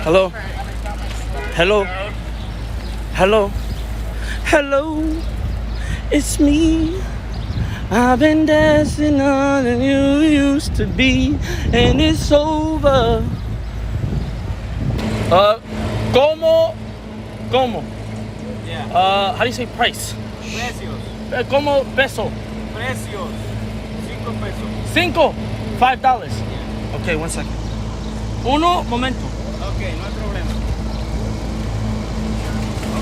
Hello? Hello? Hello? Hello? It's me. I've been dancing on than you used to be, and it's over. ¿Cómo? Yeah. How do you say price? Precios. ¿Cómo peso? Precios. 5 pesos. $5. $5. Yeah. Okay, 1 second. Uno momento. Okay, no hay problema.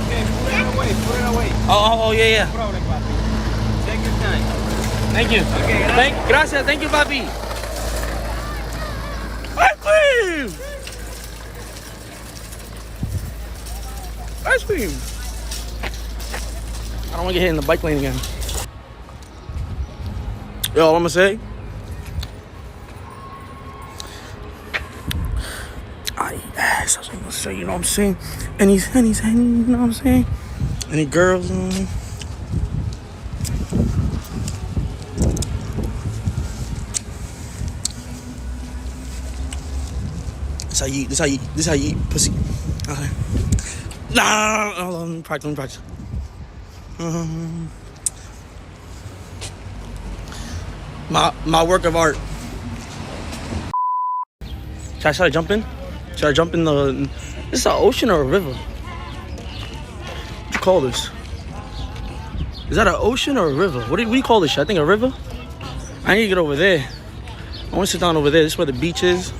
Okay, put it away. Oh, yeah. No problem, papi. Take your time. Thank you. Okay, Gracias. Thank you, papi. Ice cream. Ice cream. I don't want to get hit in the bike lane again. Yo, all I'm gonna say. I ass. That's what I'm gonna say. You know what I'm saying? And he's, you know what I'm saying? Any girls? You know what I mean? This how you eat pussy. Okay. Nah, hold on, let me practice. My work of art. Should I jump in? Should I jump in the... This is an ocean or a river? What you call this? Is that an ocean or a river? What do you call this shit? I think a river? I need to get over there. I want to sit down over there. This is where the beach is.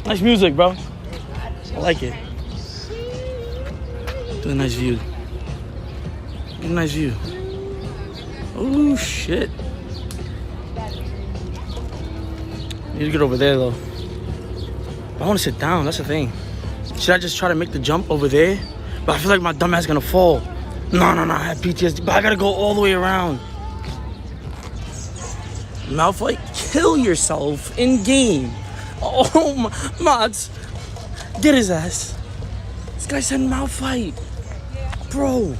Nice music, bro. I like it. Get a nice view. Get a nice view. Oh, shit. Need to get over there, though. I want to sit down. That's the thing. Should I just try to make the jump over there? But I feel like my dumb ass is gonna fall. No. I have PTSD. But I gotta go all the way around. Malfoy, kill yourself in game. Oh, my mods. Get his ass. This guy said mouth fight. Bro.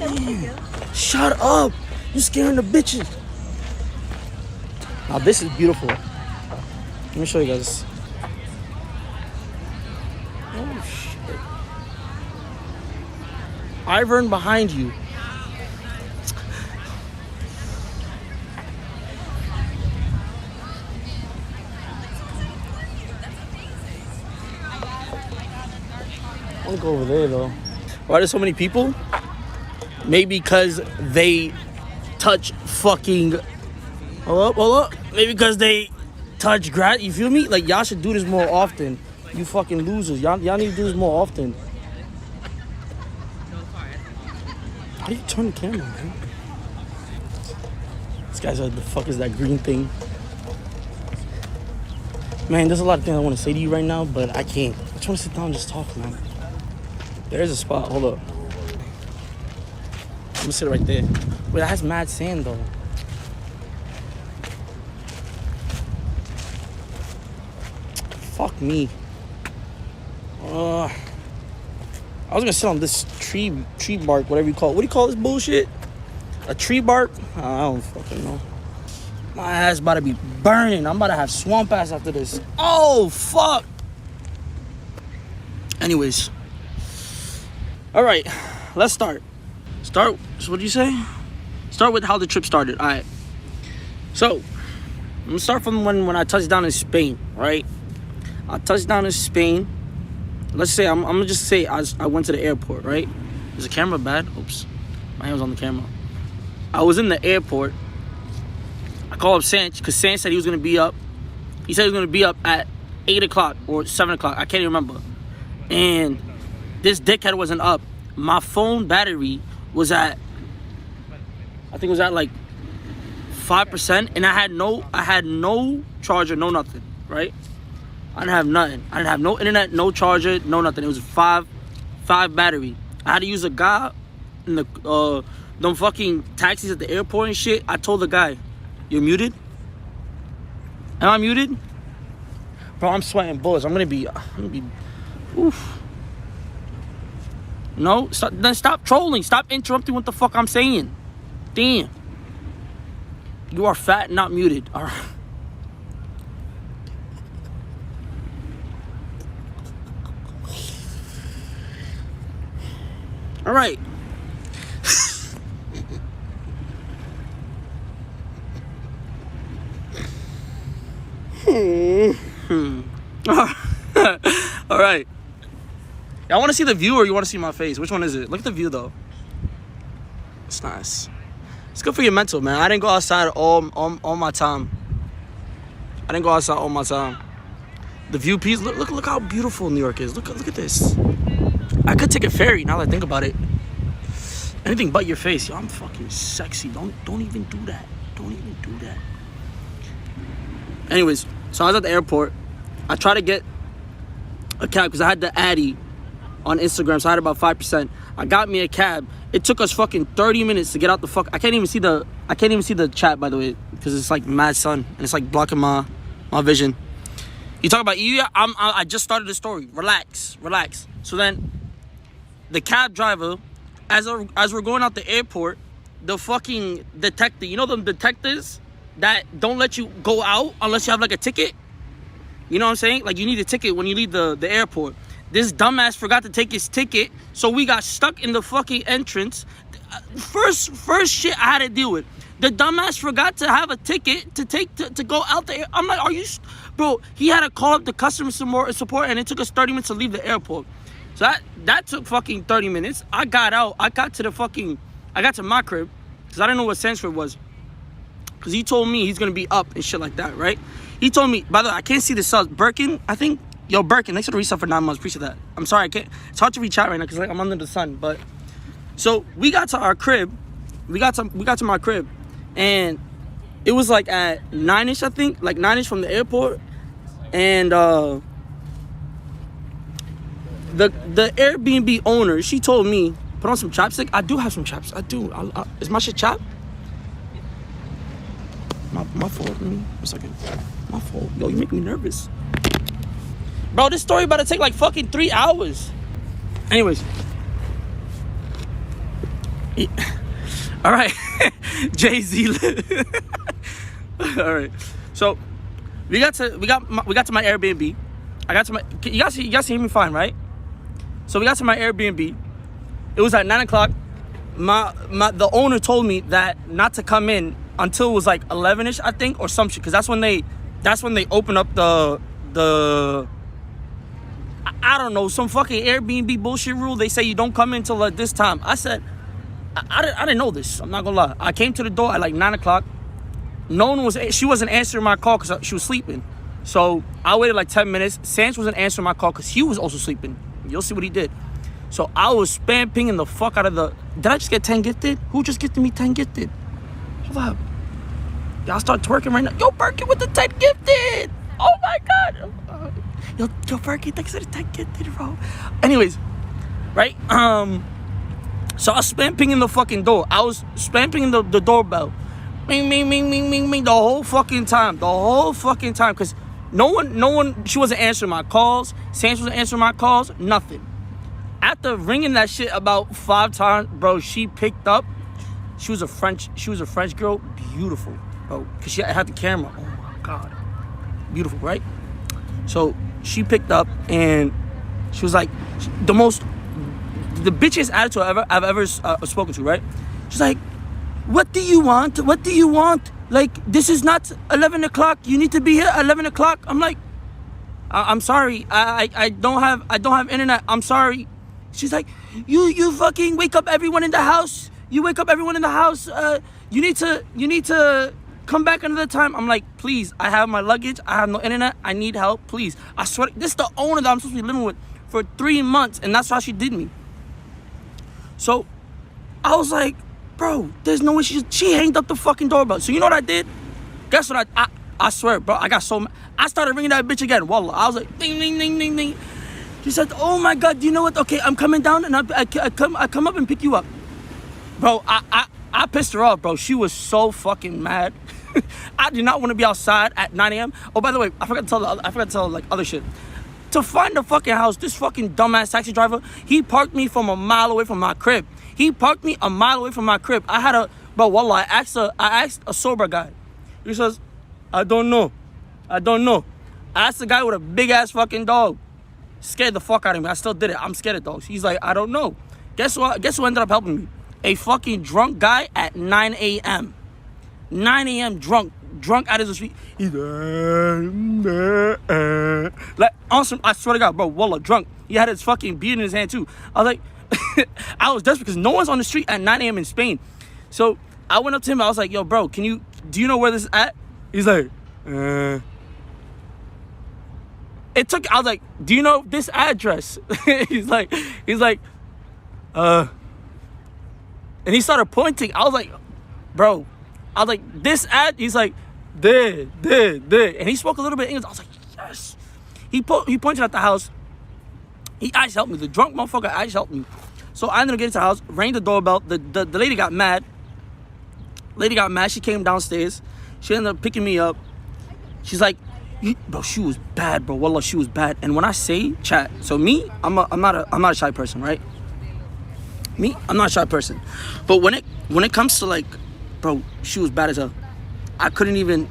Man. Shut up. You're scaring the bitches. Now this is beautiful. Let me show you guys. Oh shit. Ivern behind you. I want to go over there though. Why there's so many people? Maybe because they touch fucking... Hold up. Maybe because they touch grass. You feel me? Like, y'all should do this more often. You fucking losers. Y'all need to do this more often. How do you turn the camera, man? This guy's like, the fuck is that green thing? Man, there's a lot of things I want to say to you right now, but I can't. I just want to sit down and just talk, man. There's a spot. Hold up. I'm gonna sit right there. Wait, that has mad sand, though. Fuck me. I was gonna sit on this tree bark, whatever you call it. What do you call this bullshit? A tree bark? I don't fucking know. My ass about to be burning. I'm about to have swamp ass after this. Oh, fuck. Anyways. All right, let's start. So what do you say? Start with how the trip started. All right. So, I'm gonna start from when I touched down in Spain, right? I touched down in Spain. Let's say, I'm gonna just say I went to the airport, right? Is the camera bad? Oops. My hand was on the camera. I was in the airport. I called up Sanch, because Sanch said he was gonna be up. He said he was gonna be up at 8 o'clock or 7 o'clock. I can't even remember. And this dickhead wasn't up. My phone battery was at, I think it was at like 5%, and I had no charger, no nothing, right? I didn't have nothing. I didn't have no internet, no charger, no nothing. It was five battery. I had to use a guy in the them fucking taxis at the airport and shit. I told the guy, "You're muted." Am I muted? Bro, I'm sweating bullets. I'm gonna be. Oof. No, stop trolling. Stop interrupting what the fuck I'm saying. Damn. You are fat and not muted. All right. All right. All right. Y'all want to see the view or you want to see my face? Which one is it? Look at the view though. It's nice. It's good for your mental, man. I didn't go outside all my time. The view piece. Look how beautiful New York is. Look at this. I could take a ferry now that I think about it. Anything but your face. Yo, I'm fucking sexy. Don't even do that. Don't even do that. Anyways, so I was at the airport. I tried to get a cab because I had the Addy on Instagram, so I had about 5%. I got me a cab. It took us fucking 30 minutes to get out the fuck. I can't even see the chat, by the way, because it's like mad sun and it's like blocking my vision. You talk about you. I just started the story. Relax. So then, the cab driver, as we're going out the airport, the fucking detective. You know them detectives that don't let you go out unless you have like a ticket. You know what I'm saying? Like you need a ticket when you leave the airport. This dumbass forgot to take his ticket, so we got stuck in the fucking entrance. First shit I had to deal with. The dumbass forgot to have a ticket to go out there. I'm like, are you... Bro, he had to call up the customer support, and it took us 30 minutes to leave the airport. So that took fucking 30 minutes. I got out. I got to my crib, because I didn't know what Sanch was. Because he told me he's going to be up and shit like that, right? He told me, by the way, I can't see the subs. Birkin, I think... Yo, Birkin, thanks for the resub for 9 months. Appreciate that. I'm sorry, I can't... It's hard to reach out right now because like, I'm under the sun, but... So, we got to our crib. We got to my crib. And it was like at 9-ish, I think. Like 9-ish from the airport. And the Airbnb owner, she told me, put on some chapstick. I do have some chapstick. I do. Is my shit chapped? My fault. Let me... A second. My fault. Yo, you make me nervous. Bro, this story about to take like fucking 3 hours. Anyways. Yeah. All right. Jay-Z. All right. So, we got to my Airbnb. You guys hear me fine, right? So, we got to my Airbnb. It was at 9 o'clock. The owner told me that not to come in until it was like 11-ish, I think, or some shit. Because that's when they open up the I don't know, some fucking Airbnb bullshit rule. They say you don't come in till this time. I said, I didn't know this. I'm not gonna lie. I came to the door at like 9 o'clock. She wasn't answering my call because she was sleeping. So I waited like 10 minutes. Sanch wasn't answering my call because he was also sleeping. You'll see what he did. So I was spam pinging the fuck out of the... Did I just get 10 gifted? Who just gifted me 10 gifted? Hold up. Y'all start twerking right now. Yo, Birkin with the 10 gifted. Oh my God. Yo, Birkin, thanks for the 10 gifted, bro. Anyways, right? So I was spam pinging the fucking door. I was spam pinging the doorbell. Ming, ming, ming, ming, ming, ming, the whole fucking time. Because no one, she wasn't answering my calls. Sanch wasn't answering my calls. Nothing. After ringing that shit about 5 times, bro, she picked up. She was a French girl. Beautiful, bro. Because she had the camera. Oh my God. Beautiful, right? So she picked up and she was like, the bitchiest attitude I've ever spoken to, right? She's like, what do you want? Like, this is not 11 o'clock. You need to be here at 11 o'clock. I'm like, I'm sorry. I don't have internet. I'm sorry. She's like, you fucking wake up everyone in the house. You need to come back another time. I'm like, please, I have my luggage. I have no internet. I need help, please. I swear, this is the owner that I'm supposed to be living with for 3 months, and that's how she did me. So, I was like, bro, there's no way she hanged up the fucking doorbell. So you know what I did? Guess what I swear, bro, I got so mad. I started ringing that bitch again. Wallah. I was like, ding, ding, ding, ding, ding. She said, oh my God, you know what? Okay, I'm coming down and I come up and pick you up. Bro, I pissed her off, bro. She was so fucking mad. I did not want to be outside at 9 a.m. Oh, by the way, I forgot to tell like other shit. To find the fucking house, this fucking dumbass taxi driver, he parked me from a mile away from my crib. I had bro, wallah, I asked a sober guy. He says, I don't know. I asked the guy with a big ass fucking dog. Scared the fuck out of me. I still did it. I'm scared of dogs. He's like, I don't know. Guess what? Guess who ended up helping me? A fucking drunk guy at 9 a.m. 9 a.m. drunk out of the street. He's like, awesome. I swear to God, bro, Wallah, drunk. He had his fucking beard in his hand too. I was like, I was desperate because no one's on the street at 9 a.m. in Spain. So I went up to him. I was like, yo, bro, do you know where this is at? He's like, I was like, do you know this address? he's like, and he started pointing. I was like, bro, this he's like, there. And he spoke a little bit of English. I was like, yes. He pointed at the house. He actually helped me. The drunk motherfucker actually helped me. So I ended up getting to the house, rang the doorbell. The lady got mad. She came downstairs. She ended up picking me up. She's like, bro, she was bad, bro. Wallah, she was bad. And when I say chat, so me, I'm not a shy person, right? Me, I'm not a shy person. But when it comes to like, bro, she was bad as hell. I couldn't even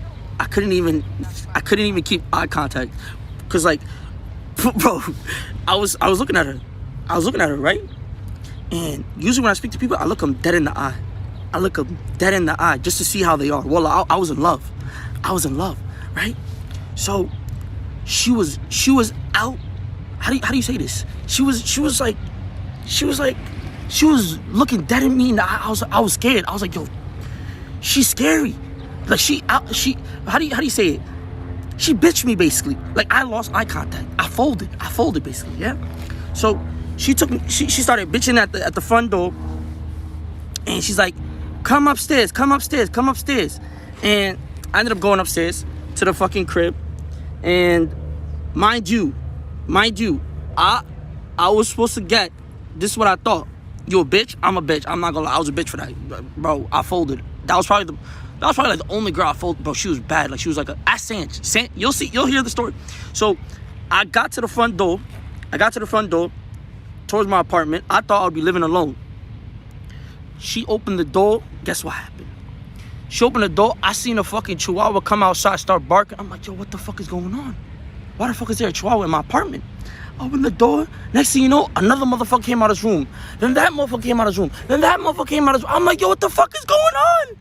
keep eye contact, cause like, bro, I was looking at her, right? And usually when I speak to people, I look them dead in the eye. Just to see how they are. Well, I was in love, right? So she was out. How do you say this? She was looking dead at me in the eye. I was scared. I was like, yo, she's scary. Like how do you say it? She bitched me basically. Like I lost eye contact. I folded basically, yeah? So she took me, she started bitching at the front door, and she's like, come upstairs. And I ended up going upstairs to the fucking crib, and mind you, I was supposed to get, this is what I thought. You a bitch? I'm a bitch. I'm not gonna lie, I was a bitch for that. Bro, I folded. That was probably like the only girl I folded. Bro, she was bad. Like she was like Sanch. You'll hear the story. So I got to the front door towards my apartment. I thought I'd be living alone. She opened the door. Guess what happened? She opened the door. I seen a fucking chihuahua come outside, start barking. I'm like, yo, what the fuck is going on? Why the fuck is there a chihuahua in my apartment? I opened the door. Next thing you know, another motherfucker came out of his room. Then that motherfucker came out of his room. I'm like, yo, what the fuck is going on?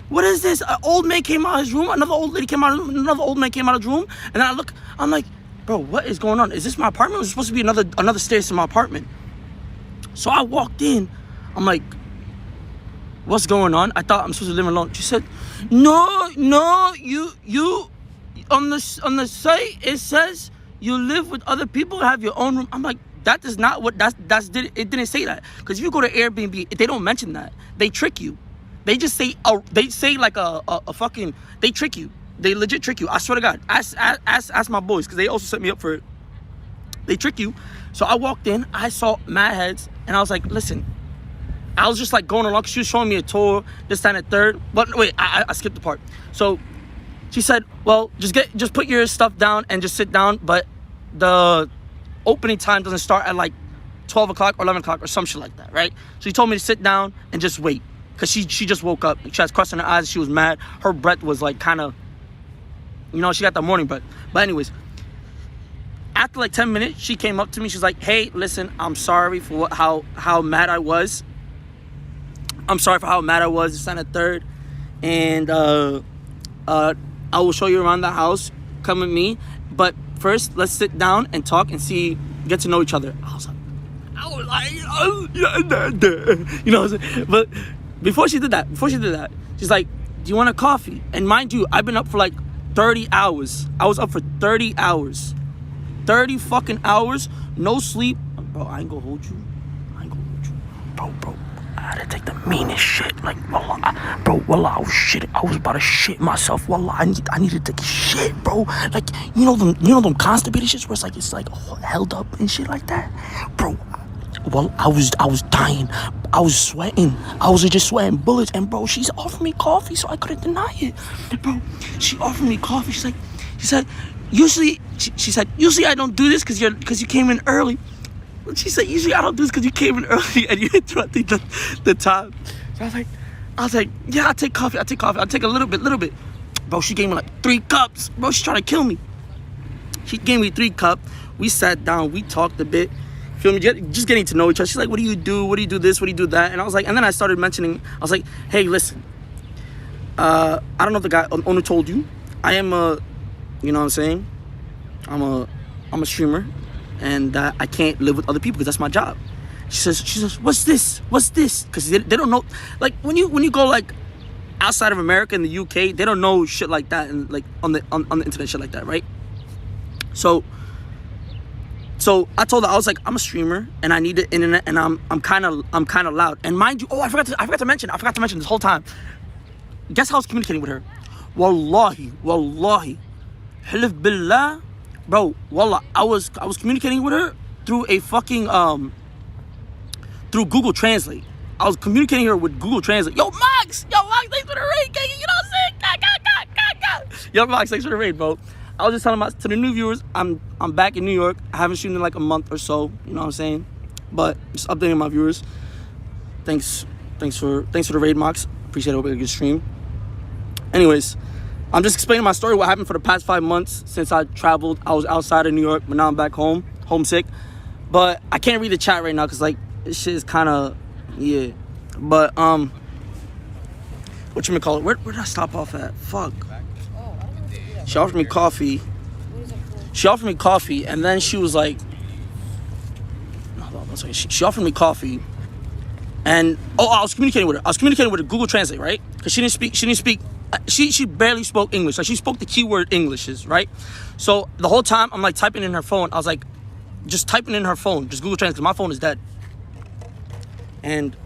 What is this? An old man came out of his room. Another old lady came out of his room. Another old man came out of his room. And then I look. I'm like, bro, what is going on? Is this my apartment? Or is it supposed to be another stairs to my apartment? So I walked in. I'm like, what's going on? I thought I'm supposed to live alone. She said, no, you on the site it says you live with other people, have your own room. I'm like, that is not what it didn't say that. Because if you go to Airbnb, they don't mention that. They trick you. They just say like a fucking, they trick you. They legit trick you. I swear to God. Ask my boys, because they also set me up for it. They trick you. So I walked in, I saw mad heads, and I was like, listen. I was just like going along, because she was showing me a tour, this, that, and the third. But wait, I skipped the part. So she said, well, just put your stuff down and just sit down, but the opening time doesn't start at like 12 o'clock or 11 o'clock or some shit like that, right? So she told me to sit down and just wait, because she just woke up. She has crust in her eyes. She was mad. Her breath was like kind of, she got the morning breath. But anyways, after like 10 minutes, she came up to me. She's like, hey, listen, I'm sorry for how mad I was. This, and the third. And I will show you around the house. Come with me. But first, let's sit down and talk and get to know each other. I was like, oh, yeah. You know what I'm saying? But before she did that, she's like, do you want a coffee? And mind you, I've been up for like 30 hours. I was up for 30 hours. 30 fucking hours. No sleep. Bro, I ain't gonna hold you. Bro. I had to take the meanest shit. Like, wallah, I was shitting. I was about to shit myself. Wallah, I needed to take a shit, bro. Like, you know them constipated shits where it's like held up and shit like that, bro. Well, I was dying. I was sweating. I was just sweating bullets. And bro, she's offering me coffee, so I couldn't deny it, bro. She offered me coffee. She said, usually I don't do this because you came in early. She said, usually I don't do this because you came in early and you interrupted the time. So I was like, yeah, I'll take coffee. I'll take a little bit. Bro, she gave me like 3 cups. Bro, she's trying to kill me. She gave me 3 cups. We sat down. We talked a bit. Feel me? Just getting to know each other. She's like, what do you do? What do you do this? What do you do that? And I was like, and then I started mentioning, I was like, hey, listen, I don't know if the guy owner told you, I am a, you know what I'm saying? I'm a streamer, and I can't live with other people because that's my job. She says, what's this? What's this? Because they don't know, like when you go like outside of America in the UK, they don't know shit like that, and like on the internet shit like that, right? So I told her, I was like, I'm a streamer and I need the internet, and I'm kind of loud. And mind you, I forgot to mention this whole time. Guess how I was communicating with her? Wallahi, halif billah, bro. Wallah, I was communicating with her through a fucking through Google Translate. I was communicating her with Google Translate. Yo, Max, thanks for the raid, gang. You know what I'm saying? Yo, Max, thanks for the raid, bro. I was just telling to the new viewers, I'm back in New York. I haven't streamed in like a month or so. You know what I'm saying? But just updating my viewers. Thanks for the raid, Max. Appreciate it. Hope you had a good stream. Anyways, I'm just explaining my story. What happened for the past 5 months since I traveled. I was outside of New York, but now I'm back home, homesick. But I can't read the chat right now because like this shit is kind of But what you call it? Where did I stop off at? Fuck. She offered me coffee. And then she was like, she offered me coffee, and I was communicating with her. I was communicating with her Google Translate, right? Because she didn't speak. She barely spoke English. Like she spoke the keyword Englishes, right? So the whole time I'm like typing in her phone. I was like, just typing in her phone, just Google Translate, because my phone is dead. And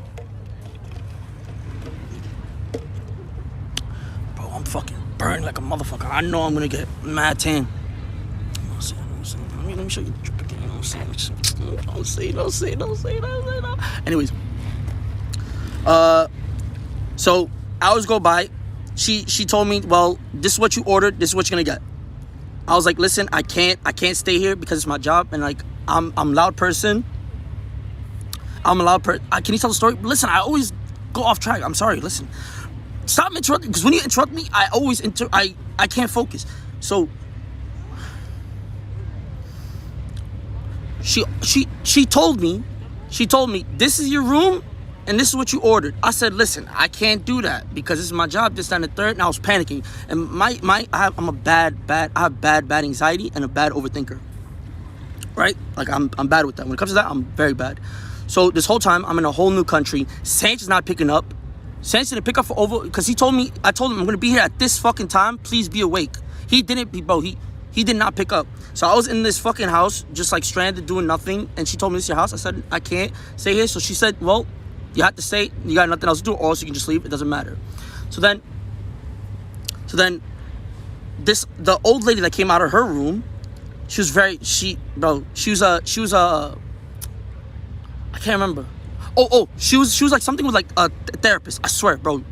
bro, I'm fucking burned like a motherfucker. I know I'm gonna get mad tan. Let me show you the drip again. You know what I'm saying? Don't say. Anyways, so hours go by. She told me, well, this is what you ordered. This is what you're gonna get. I was like, listen, I can't stay here because it's my job, and like I'm a loud person. Can you tell the story? Listen, I always go off track. I'm sorry. Listen, stop interrupting, because when you interrupt me, I always I can't focus. So she told me, this is your room and this is what you ordered. I said, listen, I can't do that because this is my job, this, that, and the third. And I was panicking. And I have bad anxiety and a bad overthinker. Right? Like I'm bad with that. When it comes to that, I'm very bad. So this whole time I'm in a whole new country. Sanch is not picking up. Sanch didn't pick up for over, because I told him I'm gonna be here at this fucking time. Please be awake. He didn't be, bro. He did not pick up. So I was in this fucking house, just like stranded, doing nothing. And she told me, this is your house. I said, I can't stay here. So she said, well, you have to stay. You got nothing else to do, or else you can just leave. It doesn't matter. So then the old lady that came out of her room, she was I can't remember. She was like something with like a therapist. I swear, bro.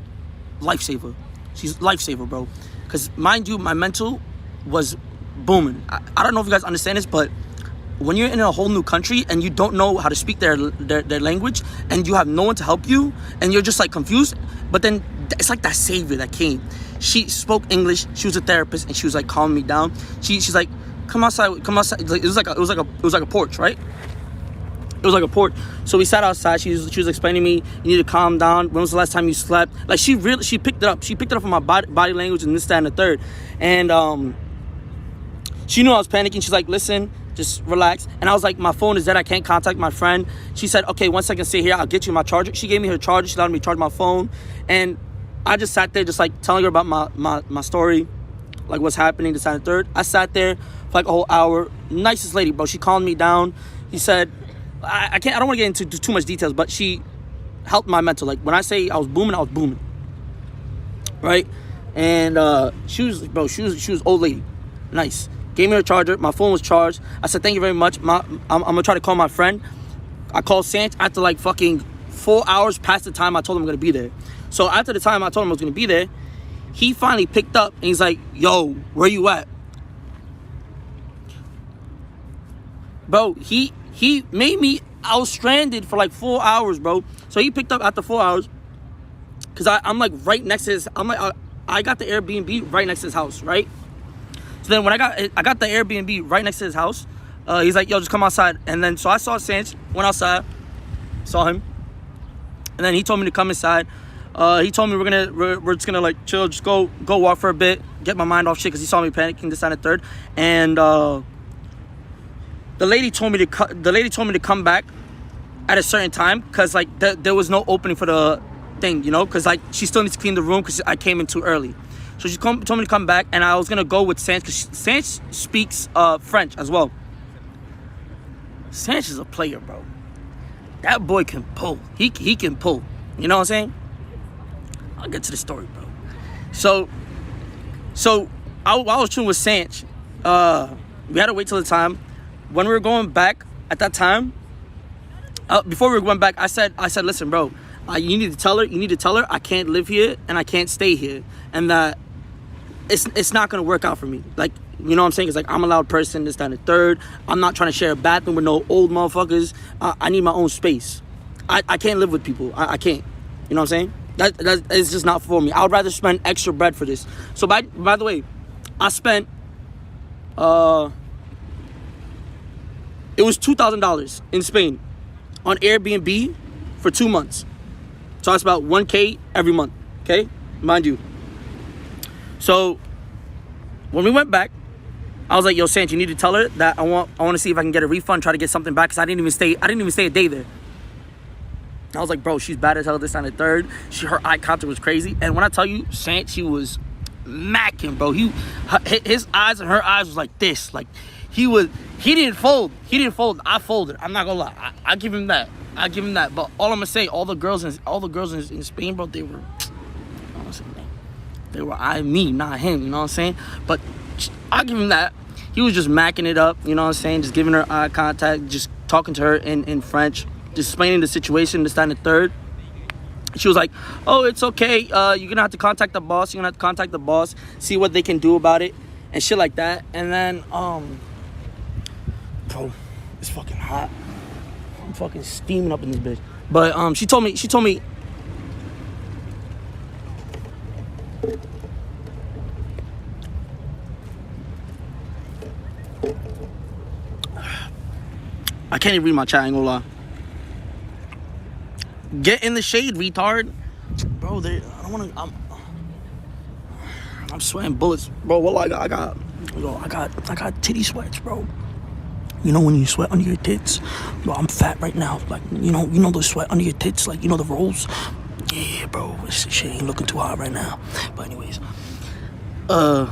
Lifesaver. She's lifesaver, bro. Because mind you, my mental was booming. I don't know if you guys understand this, but when you're in a whole new country and you don't know how to speak their language, and you have no one to help you, and you're just like confused, but then it's like that savior that came. She spoke English. She was a therapist, and she was like calming me down. She's like, come outside. Like, it was like a porch, right? It was like a porch. So we sat outside. She was explaining to me, you need to calm down. When was the last time you slept? Like she picked it up. She picked it up from my body language and this, that, and the third. And she knew I was panicking. She's like, listen, just relax. And I was like, my phone is dead. I can't contact my friend. She said, okay, 1 second, stay here. I'll get you my charger. She gave me her charger. She allowed me to charge my phone. And I just sat there just like telling her about my story, like what's happening, this, that, and the third. I sat there for like a whole hour. Nicest lady, bro. She calmed me down. He said, I don't want to get into too much details, but she helped my mental. Like when I say I was booming. Right? And she was old lady. Nice. Gave me her charger. My phone was charged. I said, thank you very much. I'm gonna try to call my friend. I called Sanch after like fucking 4 hours past the time I told him I'm gonna be there. So after the time I told him I was gonna be there, he finally picked up and he's like, yo, where you at? Bro, he made me, I was stranded for like 4 hours, bro. So he picked up after 4 hours, because I'm like right next to his, I got the Airbnb right next to his house, right? So then when I got the Airbnb right next to his house, He's like, yo, just come outside. And then so I saw Sanch, went outside, saw him, and then he told me to come inside. He told me we're just gonna like chill, just go walk for a bit, get my mind off shit, because he saw me panicking this and the third. And the lady told me to come back at a certain time, because like there was no opening for the thing, you know, because like she still needs to clean the room because I came in too early. So she told me to come back, and I was gonna go with Sanch, because Sanch speaks French as well. Sanch is a player, bro. That boy can pull. He can pull. You know what I'm saying? I'll get to the story, bro. So I was chilling with Sanch. We had to wait till the time. When we were going back at that time, before we were going back, I said, listen, bro, you need to tell her I can't live here and I can't stay here, and that it's not gonna work out for me. Like, you know what I'm saying? It's like, I'm a loud person, this, that, and the third. I'm not trying to share a bathroom with no old motherfuckers. I need my own space. I can't live with people. I can't. You know what I'm saying? That is just not for me. I would rather spend extra bread for this. So by the way, I spent it was $2,000 in Spain on Airbnb for 2 months. So that's about $1,000 every month. Okay, mind you. So when we went back, I was like, yo, Sanch, you need to tell her that I want to see if I can get a refund, try to get something back, because I didn't even stay a day there. I was like, bro, she's bad as hell this and the third. Her eye contact was crazy. And when I tell you, Sanch, he was macking, bro. His eyes and her eyes was like this. Like, he didn't fold. I folded. I'm not gonna lie. I give him that. But all I'm gonna say, all the girls in Spain, bro, they were eyeing me, not him. You know what I'm saying? But I give him that. He was just macking it up. You know what I'm saying? Just giving her eye contact, just talking to her in French. Just explaining the situation, this, that, and the third. She was like, oh, it's okay. You're going to have to contact the boss. See what they can do about it and shit like that. And then, bro, it's fucking hot. I'm fucking steaming up in this bitch. But she told me, I can't even read my chat, I ain't gonna lie. Get in the shade, retard. Bro, I don't want to. I'm sweating bullets, bro. Well, I got titty sweats, bro. You know when you sweat under your tits, bro. I'm fat right now. Like, you know the sweat under your tits, like, you know the rolls. Yeah, bro. This shit ain't looking too hot right now. But anyways, what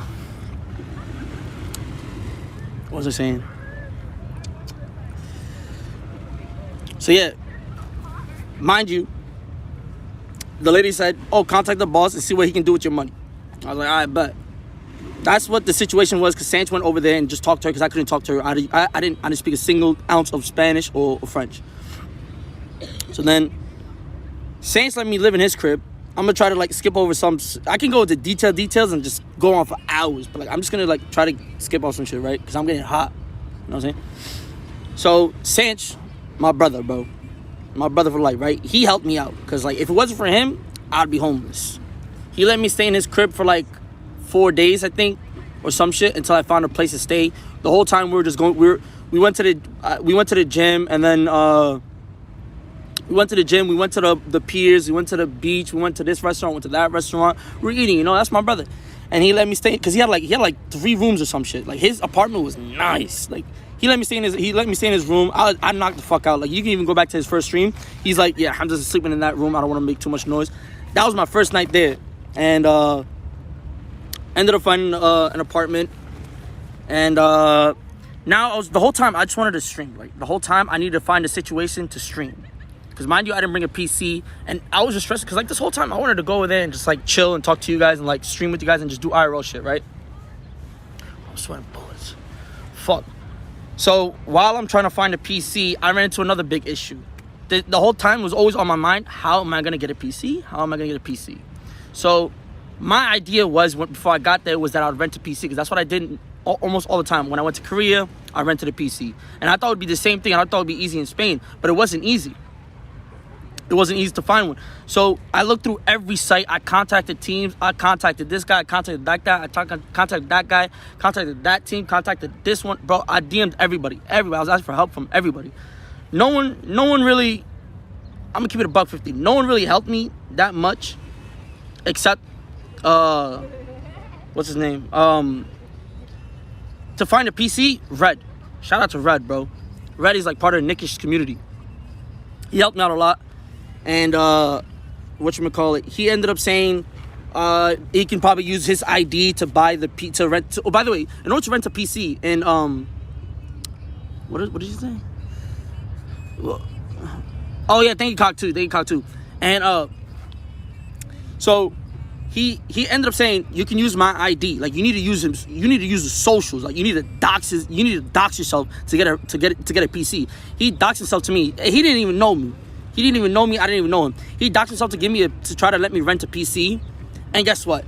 was I saying? So yeah. Mind you, the lady said, oh, contact the boss and see what he can do with your money. I was like, all right, bet. That's what the situation was, because Sanch went over there and just talked to her, because I couldn't talk to her. I didn't speak a single ounce of Spanish or French. So then Sanch let me live in his crib. I'm going to try to like skip over some. I can go into details and just go on for hours. But like, I'm just going to like try to skip off some shit, right? Because I'm getting hot. You know what I'm saying? So Sanch, my brother, bro. My brother for life, right? He helped me out, because like, if it wasn't for him, I'd be homeless. He let me stay in his crib for like 4 days, I think, or some shit, until I found a place to stay. The whole time we were just going. We went to the gym, and then we went to the gym. We went to the piers. We went to the beach. We went to this restaurant. Went to that restaurant. We're eating. You know, that's my brother, and he let me stay, because he had like 3 rooms or some shit. Like, his apartment was nice. Like, He let me stay in his room. I knocked the fuck out. Like, you can even go back to his first stream. He's like, yeah, I'm just sleeping in that room. I don't want to make too much noise. That was my first night there. And ended up finding an apartment. And now the whole time I just wanted to stream. Like, the whole time I needed to find a situation to stream. Because mind you, I didn't bring a PC. And I was just stressed, because like this whole time I wanted to go over there and just like chill and talk to you guys and like stream with you guys and just do IRL shit, right? I'm sweating bullets. Fuck. So while I'm trying to find a PC, I ran into another big issue. The whole time was always on my mind, how am I going to get a PC? So my idea was, before I got there, was that I would rent a PC, because that's what I did almost all the time. When I went to Korea, I rented a PC. And I thought it would be the same thing. I thought it would be easy in Spain, but it wasn't easy. it wasn't easy to find one. So I looked through every site. I contacted teams. I contacted this guy. I contacted that guy. Contacted that guy. Contacted that team. Contacted this one. Bro, I DM'd everybody. I was asking for help from everybody. No one really, I'm gonna keep it $150. No one really helped me that much, except, what's his name? To find a PC, Red. Shout out to Red, bro. Red is like part of the Nickish community. He helped me out a lot. And, whatchamacallit, he ended up saying, he can probably use his ID to buy the to rent. Oh, by the way, in order to rent a PC, and, what did you say? Oh yeah, thank you, Cock too. And so he ended up saying you can use my ID. Like you need to use him. You need to use the socials. Like you need to dox yourself to get a PC. He doxed himself to me. He didn't even know me. I didn't even know him. He doxed himself to try to let me rent a PC. And guess what?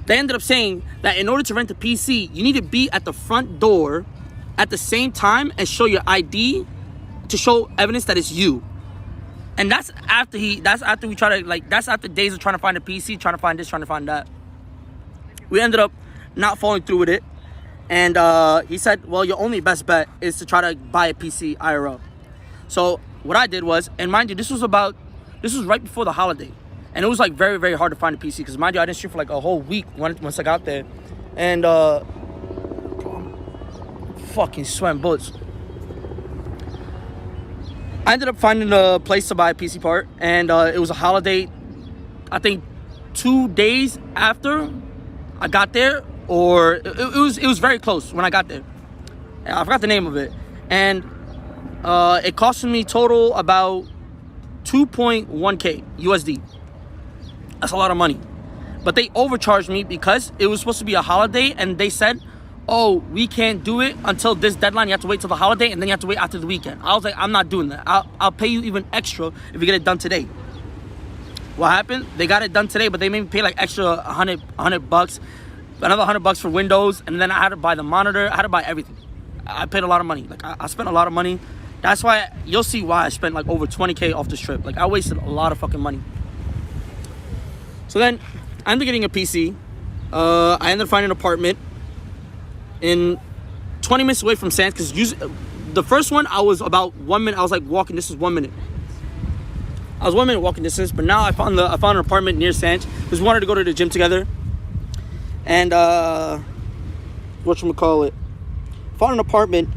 They ended up saying that in order to rent a PC, you need to be at the front door at the same time and show your ID to show evidence that it's you. And that's after we try to, like, that's after days of trying to find a PC, trying to find this, trying to find that. We ended up not following through with it. And he said, well, your only best bet is to try to buy a PC IRL. So what I did was, and mind you, this was right before the holiday. And it was like very, very hard to find a PC. Because mind you, I didn't stream for like a whole week once I got there. And fucking sweating bullets. I ended up finding a place to buy a PC part, and it was a holiday, I think 2 days after I got there, or it was very close when I got there. I forgot the name of it. And it costed me total about 2.1K USD. That's a lot of money. But they overcharged me because it was supposed to be a holiday, and they said, oh, we can't do it until this deadline. You have to wait till the holiday, and then you have to wait after the weekend. I was like, I'm not doing that. I'll pay you even extra if you get it done today. What happened? They got it done today, but they made me pay like extra $100, another $100 for Windows, and then I had to buy the monitor. I had to buy everything. I paid a lot of money. Like I spent a lot of money. That's why you'll see why I spent like over 20K off this trip. Like I wasted a lot of fucking money. So then I ended up getting a PC. I ended up finding an apartment in 20 minutes away from Sanch, because the first one I was about 1 minute. I was like walking. This is 1 minute. I was 1 minute walking distance, but now I found an apartment near Sanch because we wanted to go to the gym together. And whatchamacallit, found an apartment.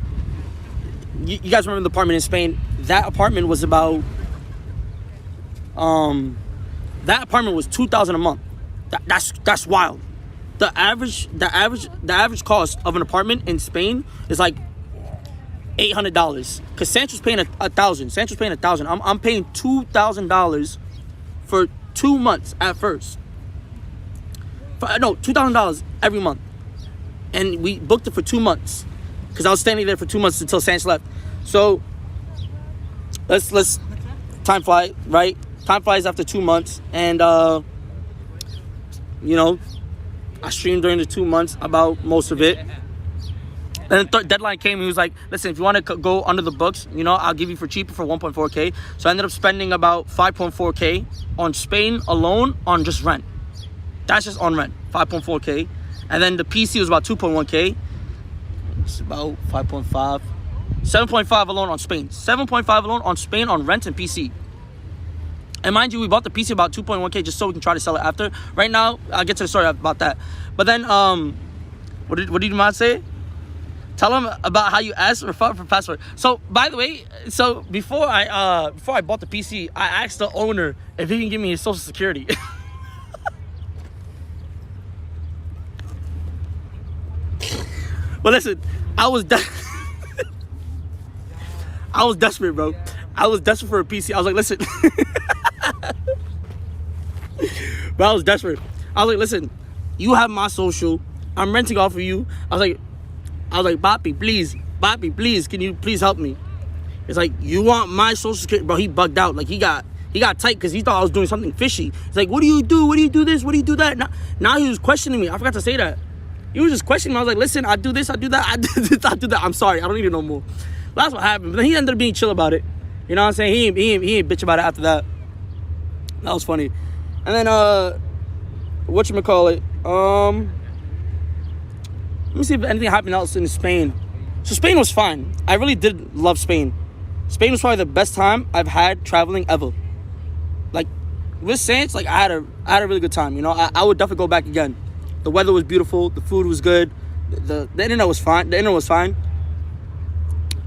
You guys remember the apartment in Spain? That apartment was about that apartment was $2,000 a month. That's wild. The average cost of an apartment in Spain is like $800. Cause Sanch was paying $1,000. I'm paying $2,000 for 2 months at first. $2,000 every month, and we booked it for 2 months. Cause I was standing there for 2 months until Sanch left. So let's time fly, right? Time flies after 2 months, and I streamed during the 2 months about most of it. And the deadline came. He was like, listen, if you want to go under the books, I'll give you for cheaper for 1.4K. So I ended up spending about 5.4K on Spain alone on just rent. That's just on rent, 5.4K. And then the PC was about 2.1K. It's about 5.5. 7.5 alone on Spain. 7.5 alone on Spain on rent and PC. And mind you, we bought the PC about 2.1K just so we can try to sell it after. Right now, I'll get to the story about that. But then, what did you mind say? Tell them about how you asked for password. So, by the way, before I bought the PC, I asked the owner if he can give me his social security. But listen, I was desperate, bro. I was desperate for a PC. I was like, listen. But I was desperate. I was like, listen, you have my social. I'm renting off of you. I was like, Papi, please, can you please help me? It's like, you want my social security? Bro, he bugged out. Like, he got tight because he thought I was doing something fishy. He's like, what do you do? What do you do this? What do you do that? Now he was questioning me. I forgot to say that. He was just questioning me. I was like, listen, I do this, I do that, I do this, I do that. I'm sorry, I don't need it no more. But that's what happened. But then he ended up being chill about it. You know what I'm saying? He ain't bitch about it after that. That was funny. And then whatchamacallit? Let me see if anything happened else in Spain. So Spain was fine. I really did love Spain. Spain was probably the best time I've had traveling ever. Like with Sanch, like I had a really good time. You know, I would definitely go back again. The weather was beautiful. The food was good. The internet was fine. The internet was fine.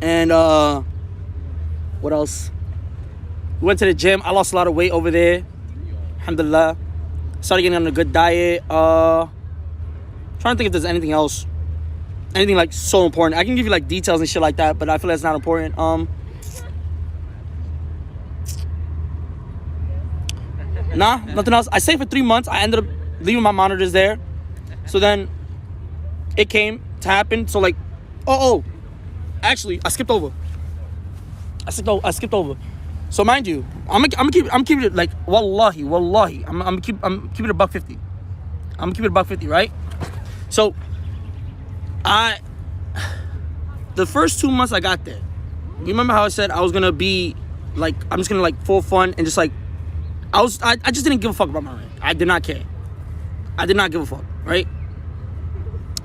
And what else? We went to the gym. I lost a lot of weight over there. Alhamdulillah. Started getting on a good diet. Trying to think if there's anything else. Anything like so important. I can give you like details and shit like that, but I feel like it's not important. Nah, nothing else. I stayed for 3 months. I ended up leaving my monitors there. So then it came to happen. So like, actually, I skipped over. So mind you, I'm keeping it like wallahi. I'm keeping it $150. I'm keeping it $150, right? So the first 2 months I got there, you remember how I said I was gonna be like, I'm just gonna like full fun and just like, I just didn't give a fuck about my rent. I did not care. I did not give a fuck, right?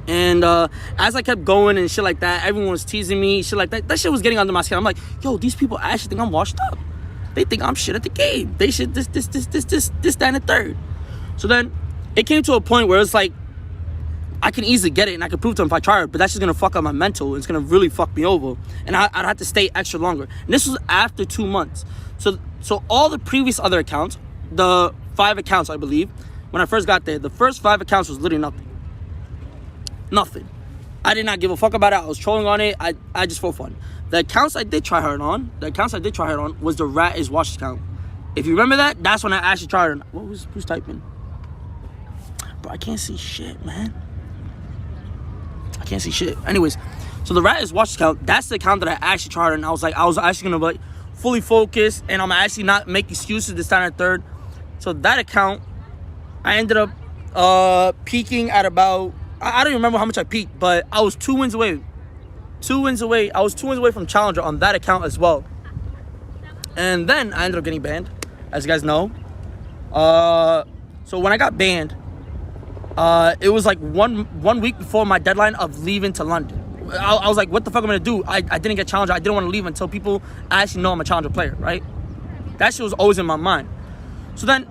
And as I kept going and shit like that, everyone was teasing me, shit like that. That shit was getting under my skin. I'm like, yo, these people actually think I'm washed up. They think I'm shit at the game. They should this, that, and the third. So then it came to a point where it's like, I can easily get it and I can prove to them if I try it, but that's just gonna fuck up my mental. It's gonna really fuck me over. And I'd have to stay extra longer. And this was after 2 months. So all the previous other accounts, the 5 accounts, I believe, when I first got there, the first 5 accounts was literally nothing. Nothing. I did not give a fuck about it. I was trolling on it. I just for fun. The accounts I did try hard on was the Rat is Washed account. If you remember that, that's when I actually tried it on. Who's typing? Bro, I can't see shit, man. I can't see shit. Anyways, so the Rat is Washed account, that's the account that I actually tried on. I was actually gonna like fully focus and I'm actually not make excuses this time and third. So that account, I ended up peaking at about, I don't even remember how much I peaked, but I was 2 wins away. I was 2 wins away from Challenger on that account as well. And then I ended up getting banned, as you guys know. So when I got banned, it was like one week before my deadline of leaving to London. I was like, what the fuck am I gonna do? I didn't get Challenger. I didn't want to leave until people actually know I'm a Challenger player, right? That shit was always in my mind. So then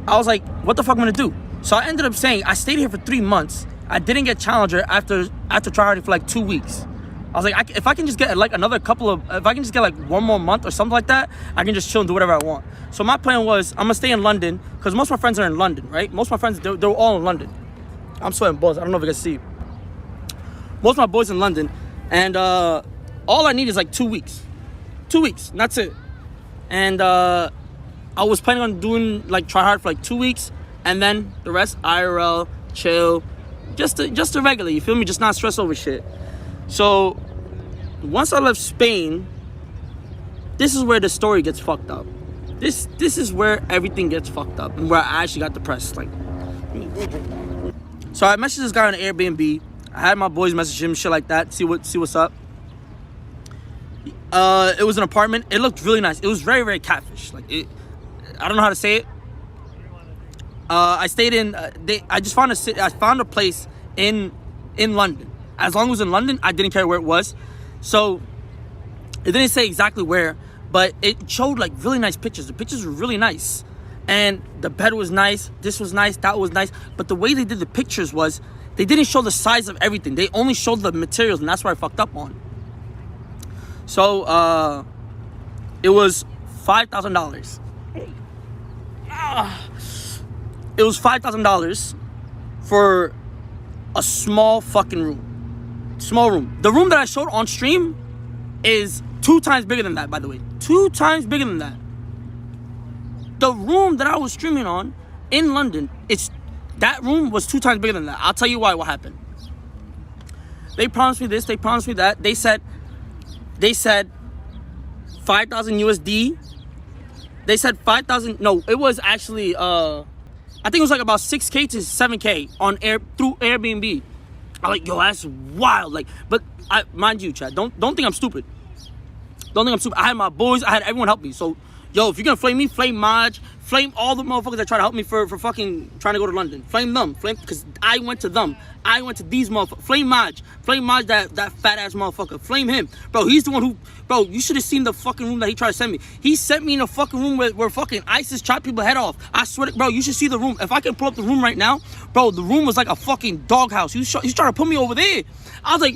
I was like, what the fuck am I gonna do? So I ended up saying, I stayed here for 3 months. I didn't get Challenger after tryharding for like 2 weeks. I was like, if I can just get like if I can just get like 1 more month or something like that, I can just chill and do whatever I want. So my plan was, I'm gonna stay in London, because most of my friends are in London, right? Most of my friends, they're all in London. I'm sweating balls, I don't know if you can see. Most of my boys in London, and all I need is like 2 weeks. 2 weeks, and that's it. And I was planning on doing like try hard for like 2 weeks, and then the rest IRL, chill, just a regular, you feel me? Just not stress over shit. So once I left Spain, this is where the story gets fucked up. This is where everything gets fucked up and where I actually got depressed. Like, so I messaged this guy on Airbnb. I had my boys message him, shit like that, see what's up. It was an apartment. It looked really nice. It was very, very catfish. Like, I don't know how to say it. I stayed in. I found a place in London. As long as it was in London, I didn't care where it was. So it didn't say exactly where, but it showed like really nice pictures. The pictures were really nice, and the bed was nice. This was nice. That was nice. But the way they did the pictures was they didn't show the size of everything. They only showed the materials, and that's where I fucked up on. So it was $5,000. It was $5,000 for a small fucking room. Small room. The room that I showed on stream is 2 times bigger than that, by the way. 2 times bigger than that. The room that I was streaming on in London, that room was 2 times bigger than that. I'll tell you why, what happened. They promised me this, they promised me that. They said 5,000 USD. They said 5,000, no, it was actually I think it was like about 6K to 7K through Airbnb. I'm like, yo, that's wild. Like, but mind you, Chad, don't think I'm stupid. Don't think I'm stupid. I had my boys. I had everyone help me. So, yo, if you're gonna flame me, flame Maj, flame all the motherfuckers that try to help me for fucking trying to go to London. Flame them. Flame, because I went to them. I went to these motherfuckers. Flame Maj. Flame Maj, that fat ass motherfucker. Flame him. Bro, he's the one who, bro, you should have seen the fucking room that he tried to send me. He sent me in a fucking room where fucking ISIS chopped people's head off. I swear to, bro, you should see the room. If I can pull up the room right now, bro, the room was like a fucking doghouse. He's trying to put me over there. I was like,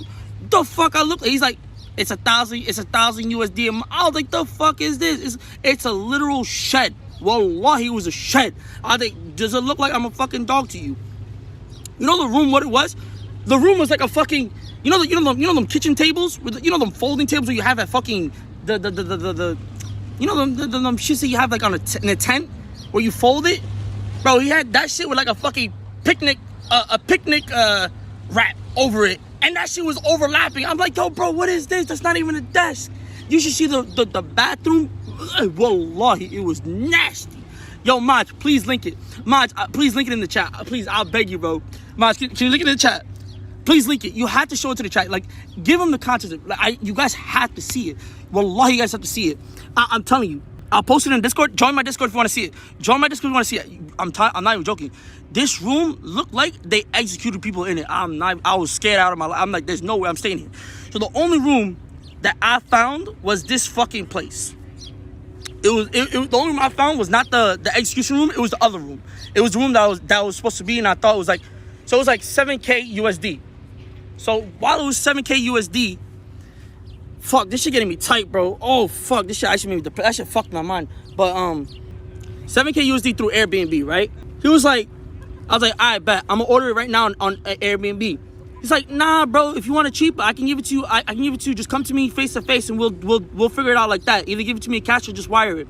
the fuck I look like? He's like, it's 1,000 USD. I was like, the fuck is this? It's a literal shed. Wallahi, it was a shed. I think, does it look like I'm a fucking dog to you? You know the room, what it was? The room was like a fucking, you know them kitchen tables, with you know them folding tables where you have at fucking the you know them shits that you have like on in a tent where you fold it, bro. He had that shit with like a fucking picnic wrap over it, and that shit was overlapping. I'm like, yo, bro, what is this? That's not even a desk. You should see the bathroom. Wallahi, it was nasty. Yo, Maj, please link it. Maj, please link it in the chat. Please, I'll beg you, bro. Maj, can you link it in the chat? Please link it. You have to show it to the chat. Like, give them the content. Like, you guys have to see it. Wallahi, you guys have to see it. I'm telling you. I'll post it in Discord. Join my Discord if you want to see it. Join my Discord if you want to see it. I'm not even joking. This room looked like they executed people in it. I was scared out of my life. I'm like, there's no way I'm staying here. So the only room that I found was this fucking place. The only room I found was not the execution room. It was the other room. It was the room that was supposed to be, and I thought it was like, so it was like 7K USD. So while it was 7K USD, fuck, this shit getting me tight, bro. Oh fuck, this shit actually made me depressed. That shit fucked my mind. But 7K USD through Airbnb, right? He was like, I was like, alright, bet. I'm gonna order it right now on Airbnb. He's like, nah, bro. If you want it cheaper, I can give it to you. I can give it to you. Just come to me face to face, and we'll figure it out like that. Either give it to me in cash or just wire it.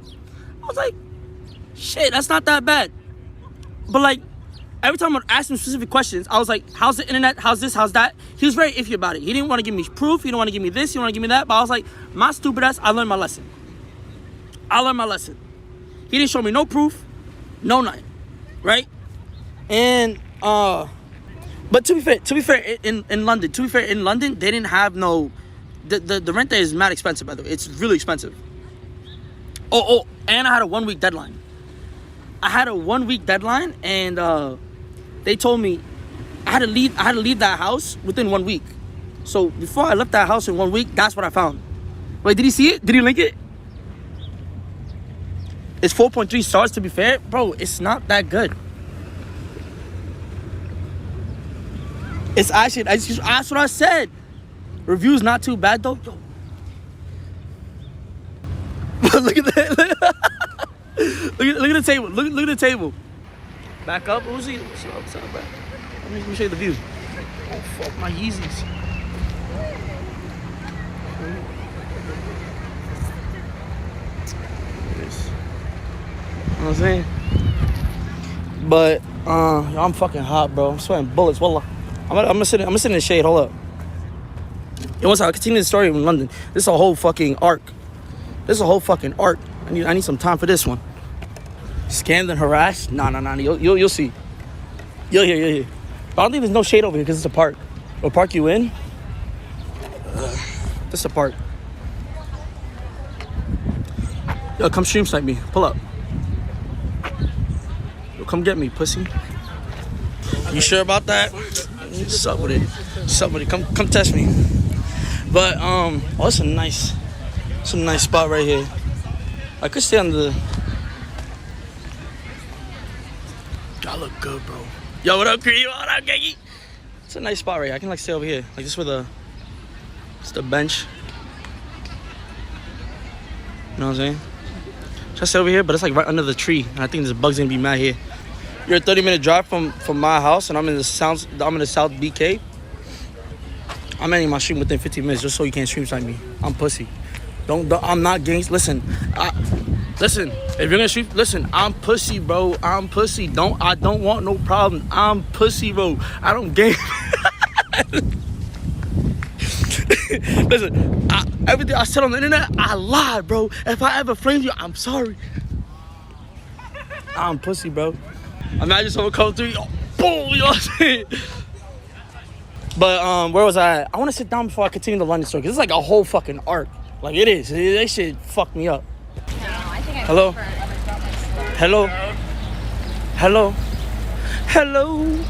I was like, shit, that's not that bad. But like, every time I would ask him specific questions, I was like, how's the internet? How's this? How's that? He was very iffy about it. He didn't want to give me proof. He didn't want to give me this. He didn't want to give me that. But I was like, my stupid ass, I learned my lesson. He didn't show me no proof, no nothing, right? And but to be fair, in London, they didn't have no, the rent there is mad expensive, by the way. It's really expensive. Oh, and I had a 1 week deadline. And they told me I had to leave that house within 1 week. So before I left that house in 1 week, that's what I found. Wait, did he see it? Did he link it? It's 4.3 stars, to be fair. Bro, it's not that good. It's actually, that's what I said. Review's not too bad, though. Yo. Look at that. Look at the table. Look at the table. Back up. What's up, bro? Let me show you the view. Oh, fuck, my Yeezys. You know what I'm saying? But, I'm fucking hot, bro. I'm sweating bullets. Wallah. I'm gonna sit in the shade. Hold up. Yo, once I continue the story in London, this is a whole fucking arc. I need some time for this one. Scammed and harassed? Nah. You'll see. You'll hear. But I don't think there's no shade over here because it's a park. We'll park you in. This is a park. Yo, come stream snipe me. Pull up. Yo, come get me, pussy. You sure about that? Sup with it. Come test me. But oh, it's a nice spot right here. I could stay on the. Y'all look good, bro. Yo, what up, Cream? What up, Gaggy? It's a nice spot right here. I can like stay over here, like this with it's the bench. You know what I'm saying? Just stay over here, but it's like right under the tree, and I think there's bugs gonna be mad here. You're a 30-minute drive from my house, and I'm in the South BK. I'm ending my stream within 15 minutes just so you can't stream snipe me. I'm pussy. Don't I'm not gangs. Listen, if you're gonna stream, listen, I'm pussy, bro. I'm pussy. I don't want no problem. I'm pussy, bro. I don't gang. Listen, everything I said on the internet, I lied, bro. If I ever flamed you, I'm sorry. I'm pussy, bro. Imagine someone come through, boom, you know what I'm saying? But where was I at? I want to sit down before I continue the London story, because it's like a whole fucking arc. Like it is. That shit fucked me up. No, I think I Hello? prefer Hello? Hello? Hello?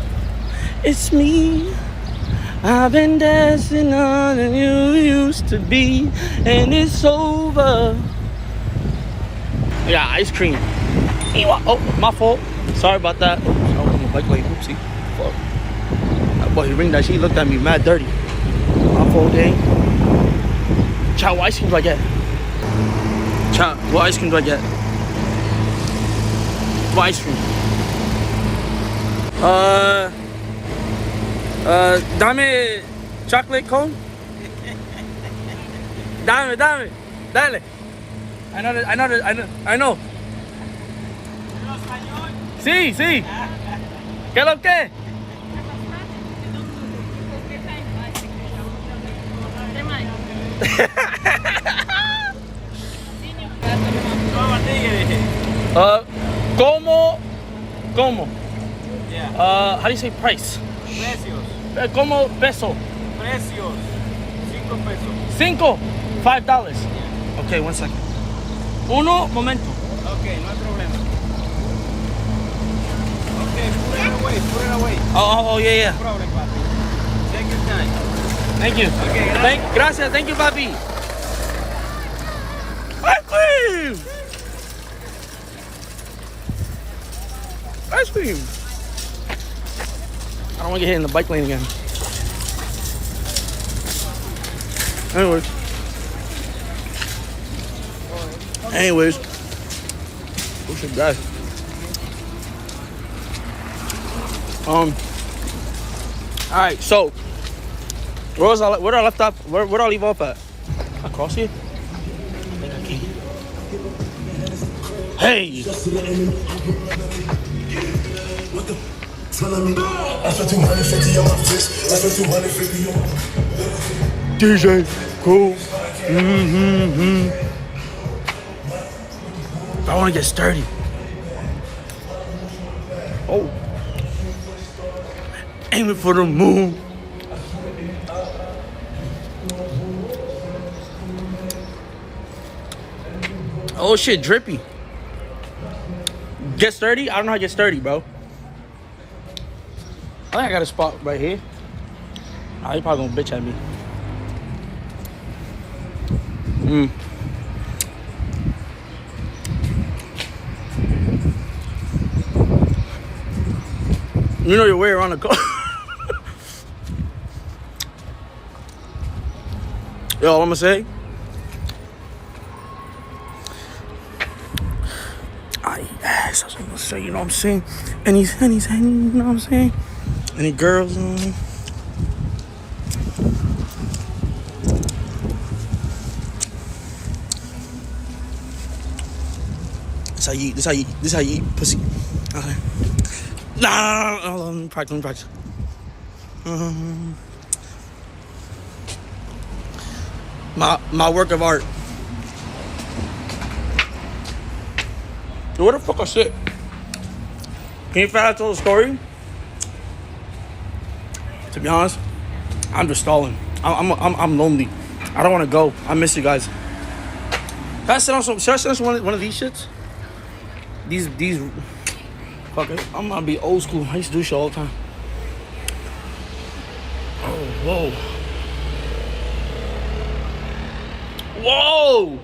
It's me. I've been dancing on and you used to be, and it's over. Yeah, ice cream. Oh, my fault. Sorry about that. Oh, I'm a bike lane. Oopsie. Fuck. That boy, he ring that shit. He looked at me mad dirty. My fault, dang. Child, what ice cream do I get? Child, what ice cream do I get? What ice cream? Dame chocolate cone. Dale. I know. Sí. ¿Qué es lo que? ¿Cómo? Yeah. How do you say price? Precios. Como peso. Precios. 5 pesos. $5. $5. Okay, 1 second. Uno momento. Okay, no hay problema. Okay, put it away. Oh, yeah. No problem, papi. Take your time. Thank you. Okay, Gracias. Thank you, papi. Ice cream. I don't want to get hit in the bike lane again. Anyways. Oh shit, guys. Alright, so where did I left off? Where did I leave off at? Across here? I think I can. Hey! DJ, cool. I want to get sturdy. Oh. Aiming for the moon. Oh shit, drippy. Get sturdy? I don't know how to get sturdy, bro. I think I got a spot right here. Oh, he probably gonna bitch at me. You know your way around the car. Yo, all I'm gonna say. I eat ass. That's what I'm gonna say. You know what I'm saying? And he's, you know what I'm saying? Any girls? This how you eat pussy. Okay. Nah, let me practice. My work of art. Yo, where the fuck I sit? Can you fast tell the story? To be honest, I'm just stalling. I'm lonely. I don't want to go. I miss you guys. Should I sit on one of these shits? These. Fuck it. I'm gonna be old school. I used to do shit all the time. Oh, whoa.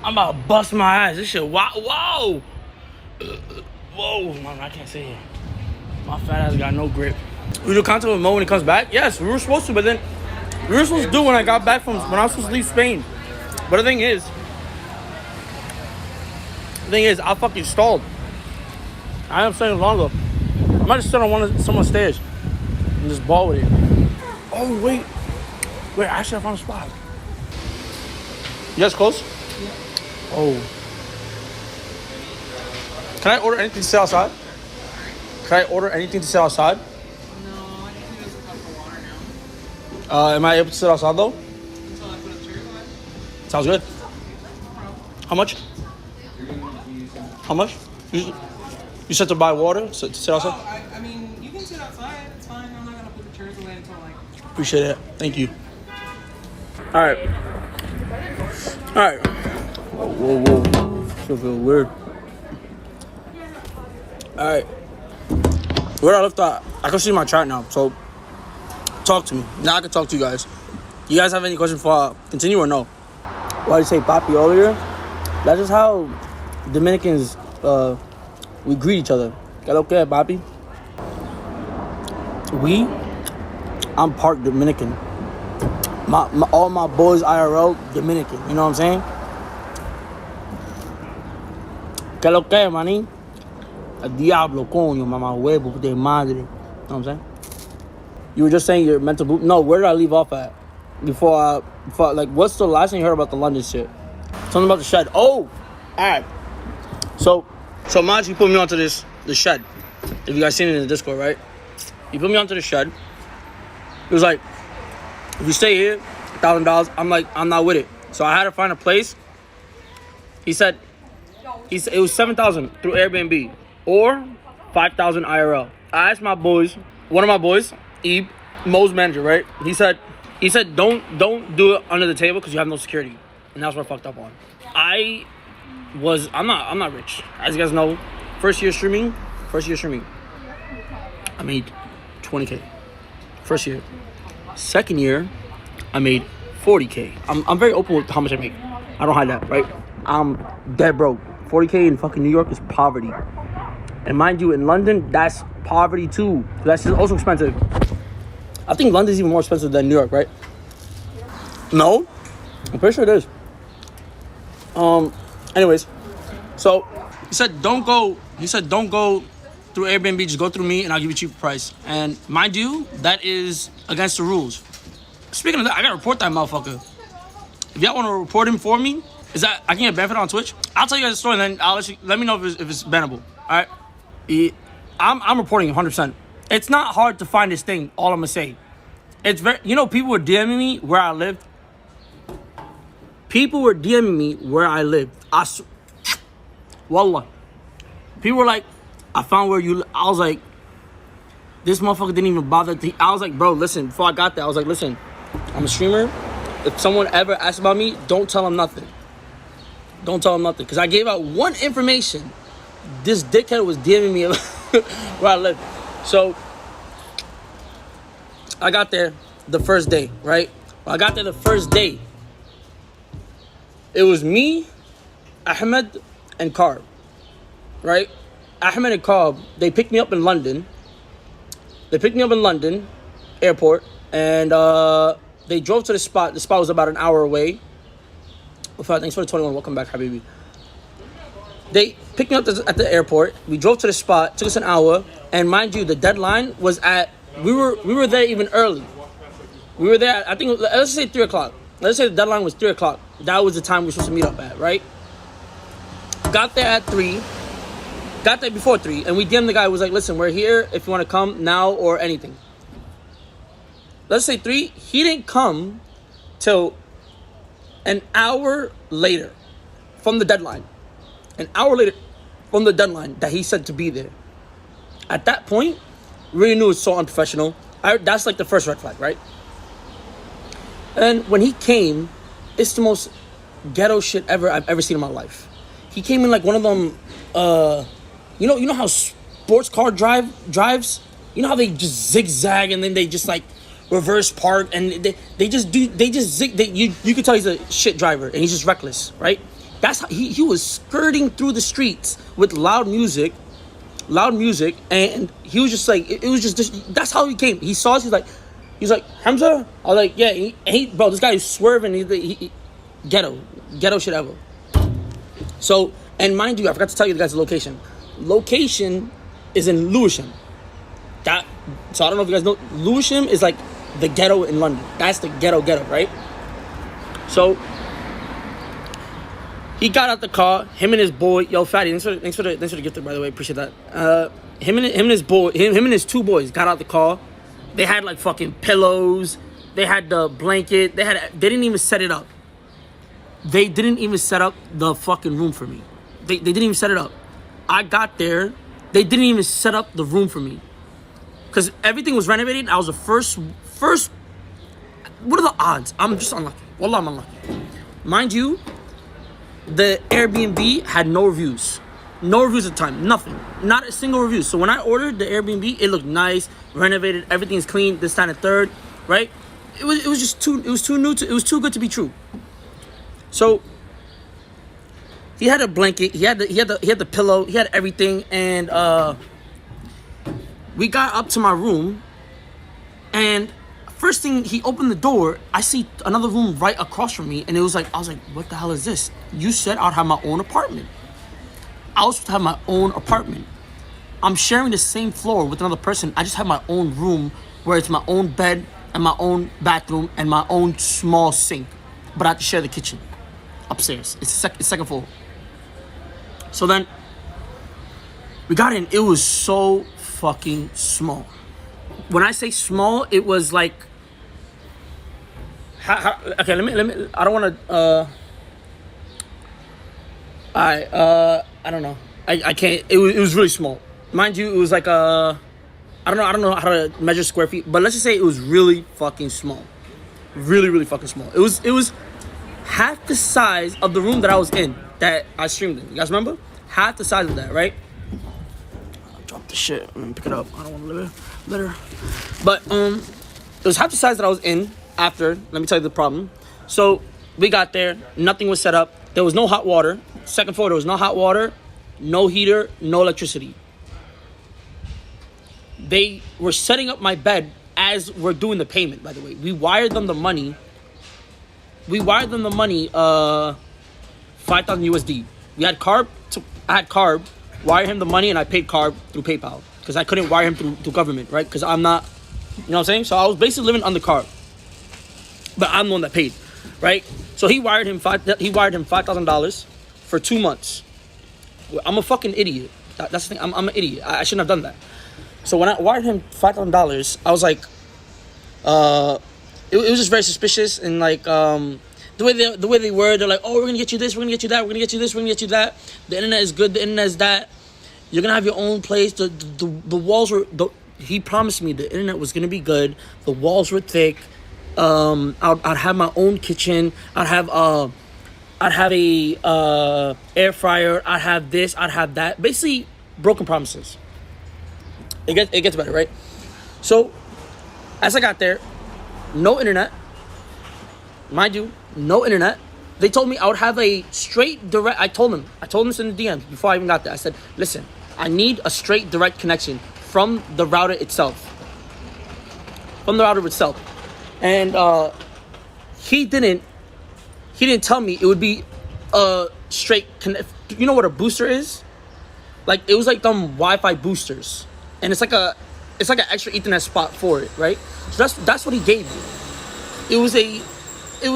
I'm about to bust my ass. This shit, whoa. Whoa, man, I can't say it. My fat ass got no grip. We do content with Mo when he comes back? Yes, we were supposed to, but then we were supposed to do when I got back when I was supposed to leave Spain. But the thing is, I fucking stalled. I am staying longer. I might just sit on someone's stairs and just ball with it. Oh, wait, actually I found a spot. You guys close? Yeah. Oh. Can I order anything to sit outside? Can I order anything to sit outside? No, I think we just a cup of water now. Am I able to sit outside though? Until I put up chairs on it. Sounds good. How much? How much? You said to buy water to sit outside? Oh, I mean, you can sit outside. It's fine. I'm not gonna put the chairs away until like. Appreciate it. Thank you. All right. All right. Whoa. Still feel weird. All right. Where I left off, I can see my chat now. So, talk to me. Now I can talk to you guys. You guys have any questions before I continue or no? Why did you say papi earlier? That's just how Dominicans, we greet each other. Okay, papi? I'm part Dominican. All my boys IRL Dominican. You know what I'm saying? Que lo que, maní? El diablo, coño, mamá huevo, de madre. You know what I'm saying? You were just saying your mental boot. No, where did I leave off at? Before like, what's the last thing you heard about the London shit? Something about the shed. Oh, alright. So Manji put me onto the shed. If you guys seen it in the Discord, right? He put me onto the shed. He was like, if you stay here, $1,000. I'm like, I'm not with it. So I had to find a place. He said it was $7,000 through Airbnb or $5,000 IRL. I asked my boys, one of my boys, Ebe, Mo's manager, right? He said don't do it under the table because you have no security, and that's what I fucked up on. I'm not rich, as you guys know. First year streaming, I made $20K. First year. Second year, I made $40K. I'm very open with how much I make. I don't hide that, right? I'm dead broke. $40K in fucking New York is poverty. And mind you, in London, that's poverty too. That's also expensive. I think London's even more expensive than New York, right? No? I'm pretty sure it is. Anyways, so he said don't go through Airbnb, just go through me and I'll give you a cheaper price. And mind you, that is against the rules. Speaking of that, I gotta report that motherfucker. If y'all wanna report him for me, is that I can get benefit on Twitch? I'll tell you guys the story and then I'll let me know if it's bannable. Alright? I'm reporting 100%. It's not hard to find this thing, all I'm gonna say. It's very, people were DMing me where I lived. Wallah. People were like, I found where you live. I was like, this motherfucker didn't even bother. I was like, bro, listen, before I got there, I was like, listen, I'm a streamer. If someone ever asks about me, don't tell them nothing. Because I gave out one information. This dickhead was DMing me where I live. So, I got there the first day, right? When I got there the first day, it was me, Ahmed, and Carb, right? Ahmed and Carb, they picked me up in London. Airport, and they drove to the spot. The spot was about an hour away. Thanks for the 21. Welcome back, Habibi. They picked me up at the airport. We drove to the spot. Took us an hour. And mind you, the deadline was at... We were there even early. We were there, I think, let's say 3 o'clock. Let's say the deadline was 3 o'clock. That was the time we were supposed to meet up at, right? Got there at 3. Got there before 3. And we DM'd the guy who was like, listen, we're here if you want to come now or anything. Let's say 3. He didn't come till an hour later from the deadline. An hour later from the deadline that he said to be there. At that point, really knew it was so unprofessional. That's like the first red flag, right? And when he came, it's the most ghetto shit I've ever seen in my life. He came in like one of them, you know how sports car drives? You know how they just zigzag and then they just like reverse park and you can tell he's a shit driver and he's just reckless, right? That's how he was skirting through the streets with loud music, and he was just like, it was just that's how he came. He saw us, he's like, Humzh? I was like, yeah, bro, this guy is swerving, he ghetto shit ever. So, and mind you, I forgot to tell you the guy's location. Location is in Lewisham. So I don't know if you guys know, Lewisham is like the ghetto in London. That's the ghetto, right? So, he got out the car, him and his boy, yo, Fatty, thanks for the gift, by the way, appreciate that. Him and his boy, him and his 2 boys got out the car. They had like fucking pillows. They had the blanket. They didn't even set it up. They didn't even set up the fucking room for me. They didn't even set it up. I got there. They didn't even set up the room for me. Because everything was renovated. I was the first what are the odds? I'm just unlucky. Wallah, I'm unlucky. Mind you, the Airbnb had no reviews. No reviews at the time. Nothing. Not a single review. So when I ordered the Airbnb, it looked nice, renovated, everything's clean, this, that, and the third, right? It was too good to be true. So he had a blanket, he had the pillow, he had everything, and we got up to my room, and first thing, he opened the door, I see another room right across from me, and I was like, what the hell is this? You said I'd have my own apartment. I was supposed to have my own apartment. I'm sharing the same floor with another person. I just have my own room where it's my own bed and my own bathroom and my own small sink. But I have to share the kitchen upstairs. It's second floor. So then we got in. It was so fucking small. When I say small, it was like... okay, let me... I don't want to... I don't know. I can't. It was really small. Mind you, it was like a... I don't know how to measure square feet, but let's just say it was really fucking small. Really, really fucking small. It was half the size of the room that I was in, that I streamed in. You guys remember? Half the size of that, right? I'll drop the shit. I'm gonna pick it up. I don't want to litter. But it was half the size that I was in after. Let me tell you the problem. So we got there. Nothing was set up. There was no hot water. Second floor, there was no hot water, no heater, no electricity. They were setting up my bed as we're doing the payment, by the way. We wired them the money. 5,000 USD. I had Carb, wire him the money, and I paid Carb through PayPal. Because I couldn't wire him through government, right? Because I'm not, you know what I'm saying? So I was basically living under Carb. But I'm the one that paid, right? So he wired him $5,000 for 2 months. I'm a fucking idiot. That's the thing. I'm an idiot. I shouldn't have done that. So when I wired him $5,000, I was like, it was just very suspicious, and like the way they were, they're like, oh, we're gonna get you this, we're gonna get you that, we're gonna get you this, we're gonna get you that. The internet is good, the internet is that. You're gonna have your own place. The walls were. He promised me the internet was gonna be good. The walls were thick. I'd have my own kitchen. I'd have a air fryer. I'd have this. I'd have that. Basically, broken promises. It gets better, right? So, as I got there, no internet. Mind you, no internet. They told me I would have a straight direct. I told them this in the DMs before I even got there. I said, listen, I need a straight direct connection from the router itself. And he didn't tell me it would be a straight connect. You know what a booster is? Like, it was like them Wi-Fi boosters, and it's like an extra Ethernet spot for it, right? So that's what he gave me. It was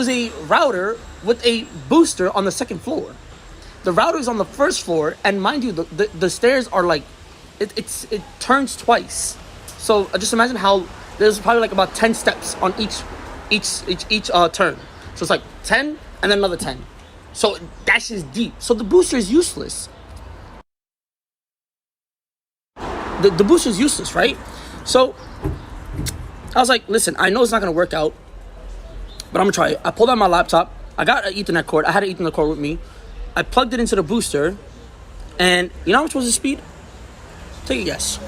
a router with a booster on the second floor. The router is on the first floor, and mind you, the stairs are like, it turns twice. So just imagine how there's probably like about 10 steps on each turn. So it's like 10 and then another 10. So that's just deep. So the booster is useless. The booster is useless, right? So I was like, listen, I know it's not gonna work out, but I'm gonna try it. I pulled out my laptop. I got an Ethernet cord. I had an Ethernet cord with me. I plugged it into the booster, and you know how much was the speed? Take a guess.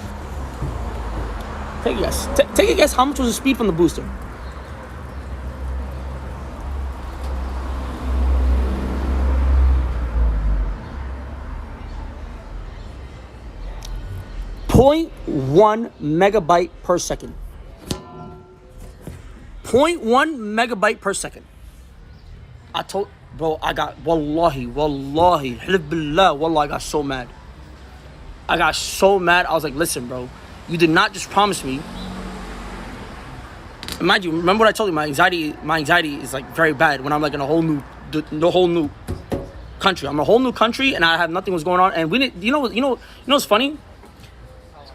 Take a guess how much was the speed from the booster? .1 megabyte per second. 0.1 megabyte per second. I told, bro, I got, wallahi, hilf billah, wallah, I got so mad. I was like, listen, bro, you did not just promise me. And mind you, remember what I told you, my anxiety is like very bad when I'm like in a whole new country. I'm in a whole new country, and I have nothing was going on. And we didn't, you know what's funny?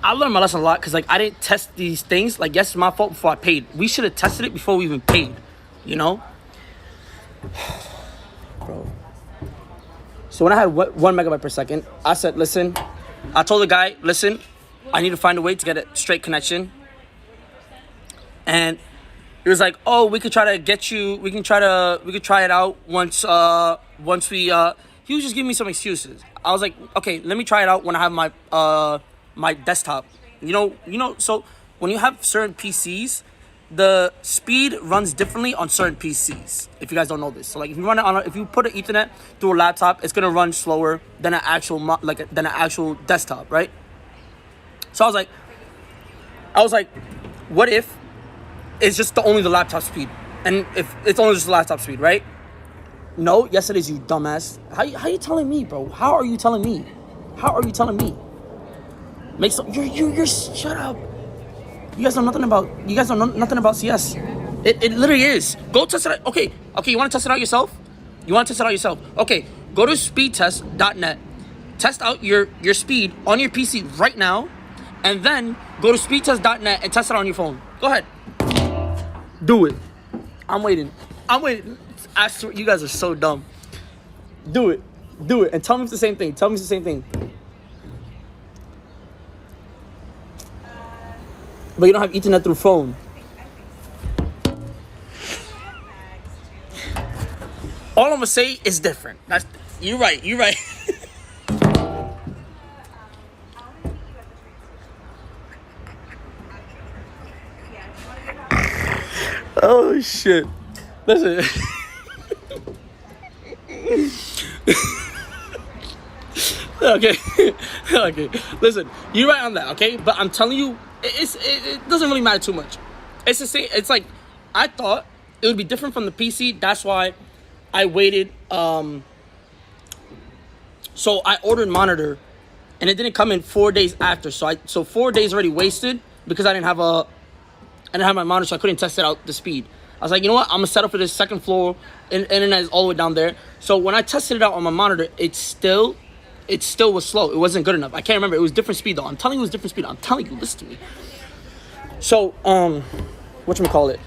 I learned my lesson a lot, because like I didn't test these things. Like, yes, it's my fault before I paid. We should have tested it before we even paid, you know? Bro. So when I had 1 megabyte per second, I said, listen, I told the guy, listen, I need to find a way to get a straight connection. And He was like, "Oh, we could try to get you. We could try it out once we." He was just giving me some excuses. I was like, "Okay, let me try it out when I have my desktop." You know. So when you have certain PCs, the speed runs differently on certain PCs. If you guys don't know this, so like if you run it if you put an Ethernet through a laptop, it's gonna run slower than an actual desktop, right? So I was like, what if it's just only the laptop speed, and if it's only just the laptop speed, right? No, yes it is, you dumbass. How you telling me, bro? How are you telling me? You're shut up. You guys know nothing about CS. It literally is. Go test it out. Okay, you want to test it out yourself? Okay, go to speedtest.net. Test out your speed on your PC right now, and then go to speedtest.net and test it on your phone. Go ahead. Do it. I'm waiting. I swear, you guys are so dumb. Do it. And tell me it's the same thing. But you don't have Ethernet through phone. All I'm gonna say is different. You're right. Oh shit. Listen. Okay. Listen, you're right on that, okay? But I'm telling you, it doesn't really matter too much. It's the same. It's like I thought it would be different from the PC. That's why I waited. So I ordered monitor, and it didn't come in 4 days after. So 4 days already wasted because I didn't have my monitor, so I couldn't test it out the speed. I was like, you know what? I'm gonna set up for this second floor, and internet is all the way down there. So when I tested it out on my monitor, it still was slow. It wasn't good enough. I can't remember. It was different speed though. I'm telling you, it was different speed. I'm telling you, listen to me. So whatchamacallit?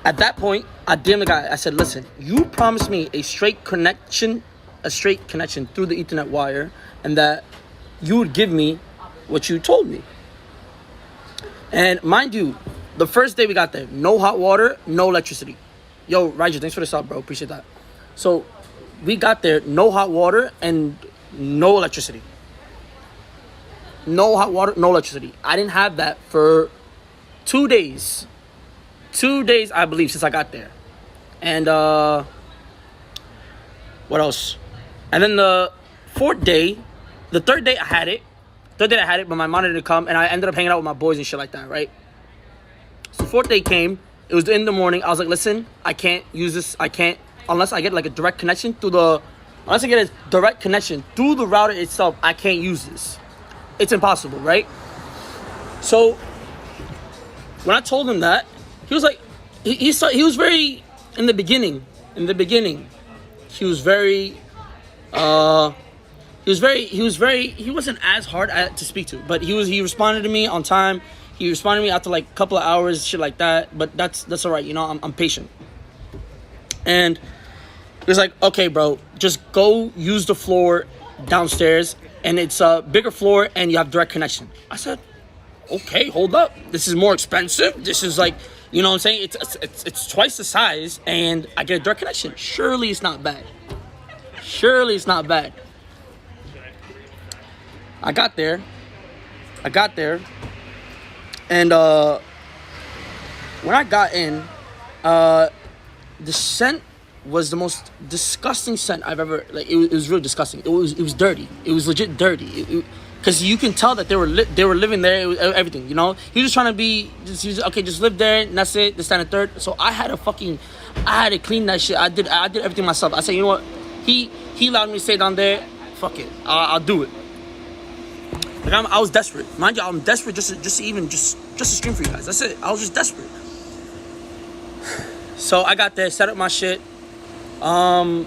At that point, I DM'd the guy. I said, listen, you promised me a straight connection through the Ethernet wire, and that you would give me what you told me. And mind you, the first day we got there, no hot water, no electricity. Yo, Roger, thanks for the sub, bro. Appreciate that. So we got there, no hot water and no electricity. No hot water, no electricity. I didn't have that for 2 days. 2 days, I believe, since I got there. And what else? And then the third day I had it, but my monitor didn't come, and I ended up hanging out with my boys and shit like that, right? So fourth day came. It was in the morning. I was like, listen, I can't use this. I can't unless I get like a direct connection through the router itself. I can't use this. It's impossible, right? So when I told him that, he was like, he was very in the beginning. He wasn't as hard to speak to, but he responded to me on time. He responded to me after like a couple of hours, shit like that. But that's all right, you know. I'm patient. And he was like, okay, bro, just go use the floor downstairs, and it's a bigger floor, and you have direct connection. I said, okay, hold up. This is more expensive. This is like, you know what I'm saying? It's twice the size, and I get a direct connection. Surely it's not bad. I got there, and when I got in, the scent was the most disgusting scent I've ever, like, it was really disgusting. It was dirty. It was legit dirty. Because you can tell that they were living there. It was everything, you know. He was just trying to be, just live there, and that's it. This, that, and the third. So I had to clean that shit. I did everything myself. I said, you know what? He allowed me to stay down there. Fuck it, I'll do it. Like I was desperate, mind you. I'm desperate just to stream for you guys. That's it. I was just desperate. So I got there, set up my shit. Let's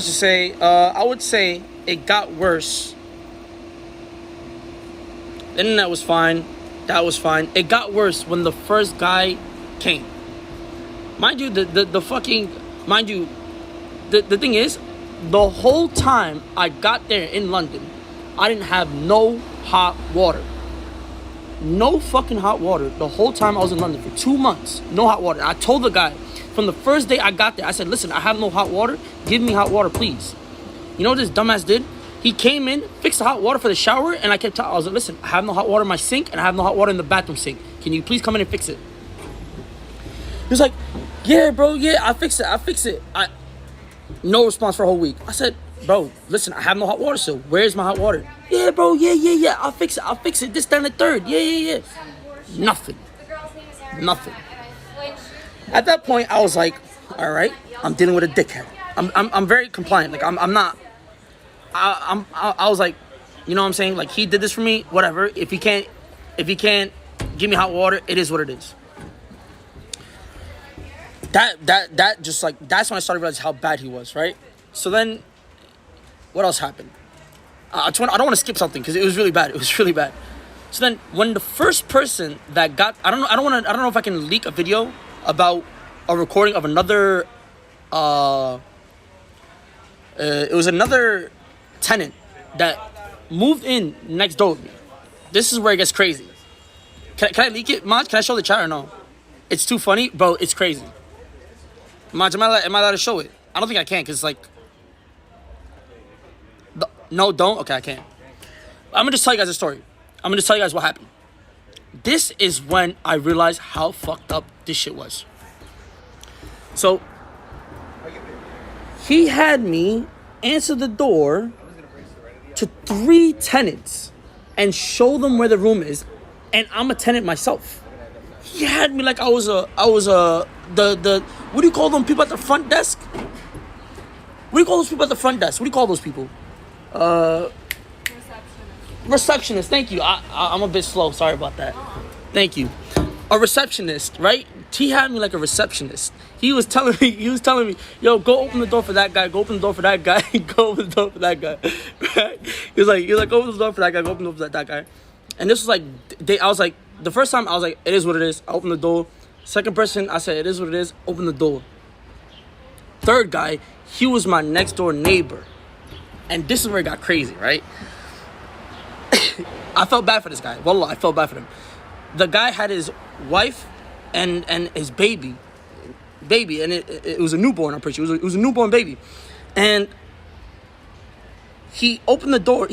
just say, I would say it got worse. The internet was fine. That was fine. It got worse when the first guy came. Mind you, the thing is, the whole time I got there in London, I didn't have no hot water. no fucking hot water the whole time I was in London for 2 months. No hot water. I told the guy from the first day I got there, I said, listen, I have no hot water. Give me hot water, please. You know what this dumbass did? He came in, fixed the hot water for the shower, and I was like, listen, I have no hot water in my sink, and I have no hot water in the bathroom sink. Can you please come in and fix it? He was like, yeah, bro, yeah, I fix it. No response for a whole week. I said, bro, listen, I have no hot water still. Where's my hot water? Yeah, bro, yeah. I'll fix it. This, down the third. Yeah. Nothing. At that point, I was like, all right, I'm dealing with a dickhead. I'm very compliant. Like, I'm not. I was like, you know what I'm saying? Like, he did this for me, whatever. If he can't give me hot water, it is what it is. That just like, that's when I started realizing how bad he was, right? So then, what else happened? I don't want to skip something because it was really bad. So then, when the first person that got, I don't know if I can leak a video about a recording of another. It was another tenant that moved in next door with me. This is where it gets crazy. Can I leak it, Maj? Can I show the chat or no? It's too funny, bro. It's crazy. Maj, am I allowed to show it? I don't think I can because like. No, don't. Okay, I can't. I'm gonna just tell you guys a story. I'm gonna just tell you guys what happened. This is when I realized how fucked up this shit was. So, he had me answer the door to 3 tenants and show them where the room is, and I'm a tenant myself. He had me like I was the what do you call them people at the front desk? What do you call those people at the front desk? What do you call those people? Receptionist. Thank you. I'm a bit slow. Sorry about that. Thank you. A receptionist, right? He had me like a receptionist. He was telling me, yo, go open the door for that guy. Go open the door for that guy. Go open the door for that guy. Right? He was like, go open the door for that guy. Go open the door for that guy. And this was like, I was like, the first time I was like, it is what it is. I opened the door. Second person, I said, it is what it is. Open the door. Third guy, he was my next door neighbor. And this is where it got crazy, right? I felt bad for this guy. Wallah, I felt bad for him. The guy had his wife and his baby, and it was a newborn, I'm pretty sure. It was a newborn baby. And he opened the door.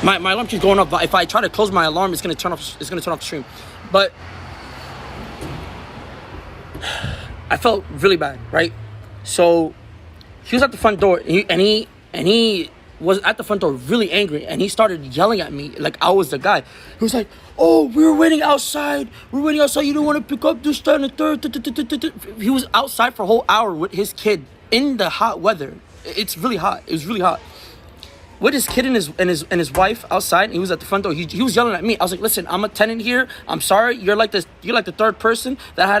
My alarm keeps going off, but if I try to close my alarm, it's gonna turn off the stream. But I felt really bad, right? So he was at the front door, and he was at the front door really angry, and he started yelling at me like I was the guy. He was like, oh, we were waiting outside. You don't want to pick up this, that, and the third. He was outside for a whole hour with his kid in the hot weather. It's really hot. It was really hot. With his kid and his wife outside, and he was at the front door. He was yelling at me. I was like, listen, I'm a tenant here. I'm sorry. You're like the third person that I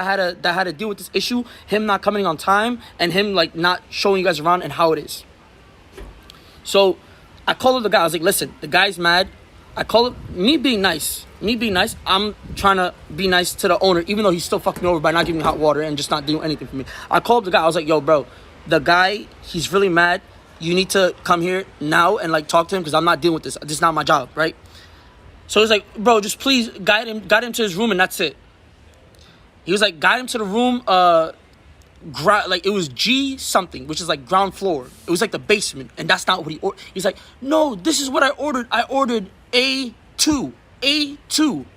had to deal with this issue. Him not coming on time and him like not showing you guys around and how it is. So I called up the guy. I was like, listen, the guy's mad. I call it me being nice. I'm trying to be nice to the owner, even though he's still fucking me over by not giving me hot water and just not doing anything for me. I called up the guy. I was like, yo, bro, the guy, he's really mad. You need to come here now and like talk to him because I'm not dealing with this. This is not my job, right? So he's like, bro, just please guide him to his room and that's it. He was like, guide him to the room. Like it was G something, which is like ground floor. It was like the basement, and that's not what he ordered. He's like, no, this is what I ordered. I ordered A2,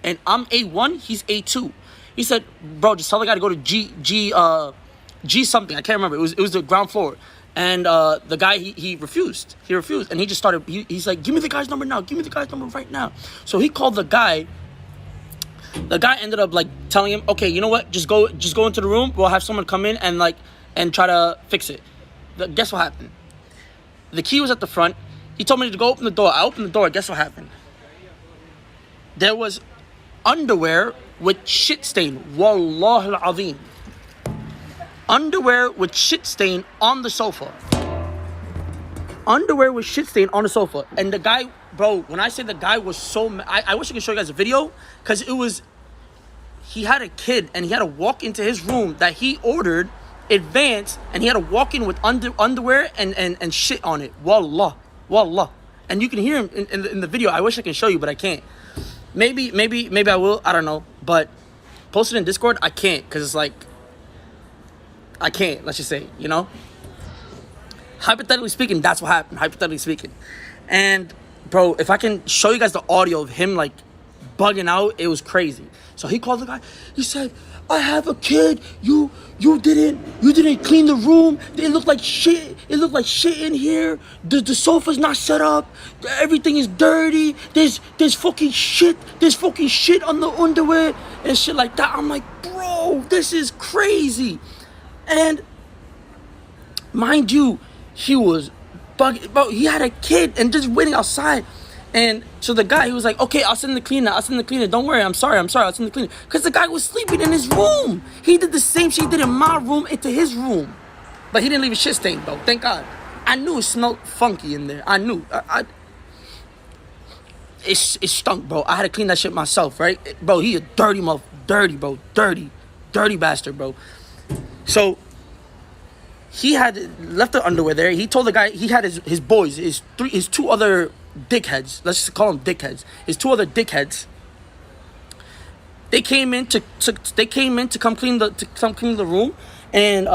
and I'm A1. He's A2. He said, bro, just tell the guy to go to G something. I can't remember. It was the ground floor. And the guy, he refused. And he just started, he's like, give me the guy's number now. Give me the guy's number right now. So he called the guy. The guy ended up like telling him, okay, you know what? Just go into the room. We'll have someone come in and try to fix it. Guess what happened? The key was at the front. He told me to go open the door. I opened the door. Guess what happened? There was underwear with shit stain. Wallah al-azim. Underwear with shit stain on the sofa. Underwear with shit stain on the sofa. And the guy, bro, when I say the guy was so mad, I wish I could show you guys a video. Because he had a kid and he had to walk into his room that he ordered advanced. And he had to walk in with underwear and shit on it. Wallah. and you can hear him in the video. I wish I can show you, but I can't. Maybe I will. I don't know. But post it in Discord. I can't because it's like I can't. Let's just say, you know. Hypothetically speaking, that's what happened. Hypothetically speaking, and bro, if I can show you guys the audio of him like bugging out, it was crazy. So he called the guy. He said, "I have a kid. You didn't clean the room. It looked like shit. It looked like shit in here. The sofa's not set up. Everything is dirty. There's fucking shit. There's fucking shit on the underwear and shit like that." I'm like, bro, this is crazy. And mind you, he was bugging. Bro, he had a kid and just waiting outside. And so the guy, he was like, "Okay, I'll send the cleaner. Don't worry. I'm sorry. I'll send the cleaner." Because the guy was sleeping in his room. He did the same shit he did in my room into his room. But he didn't leave a shit stain, though. Thank God. I knew it smelled funky in there. I knew. It stunk, bro. I had to clean that shit myself, right? Bro, he a dirty dirty, bro. Dirty bastard, bro. So he had left the underwear there. He told the guy, he had his boys, his two other dickheads. Let's just call them dickheads. His two other dickheads. They came in to come clean the room, and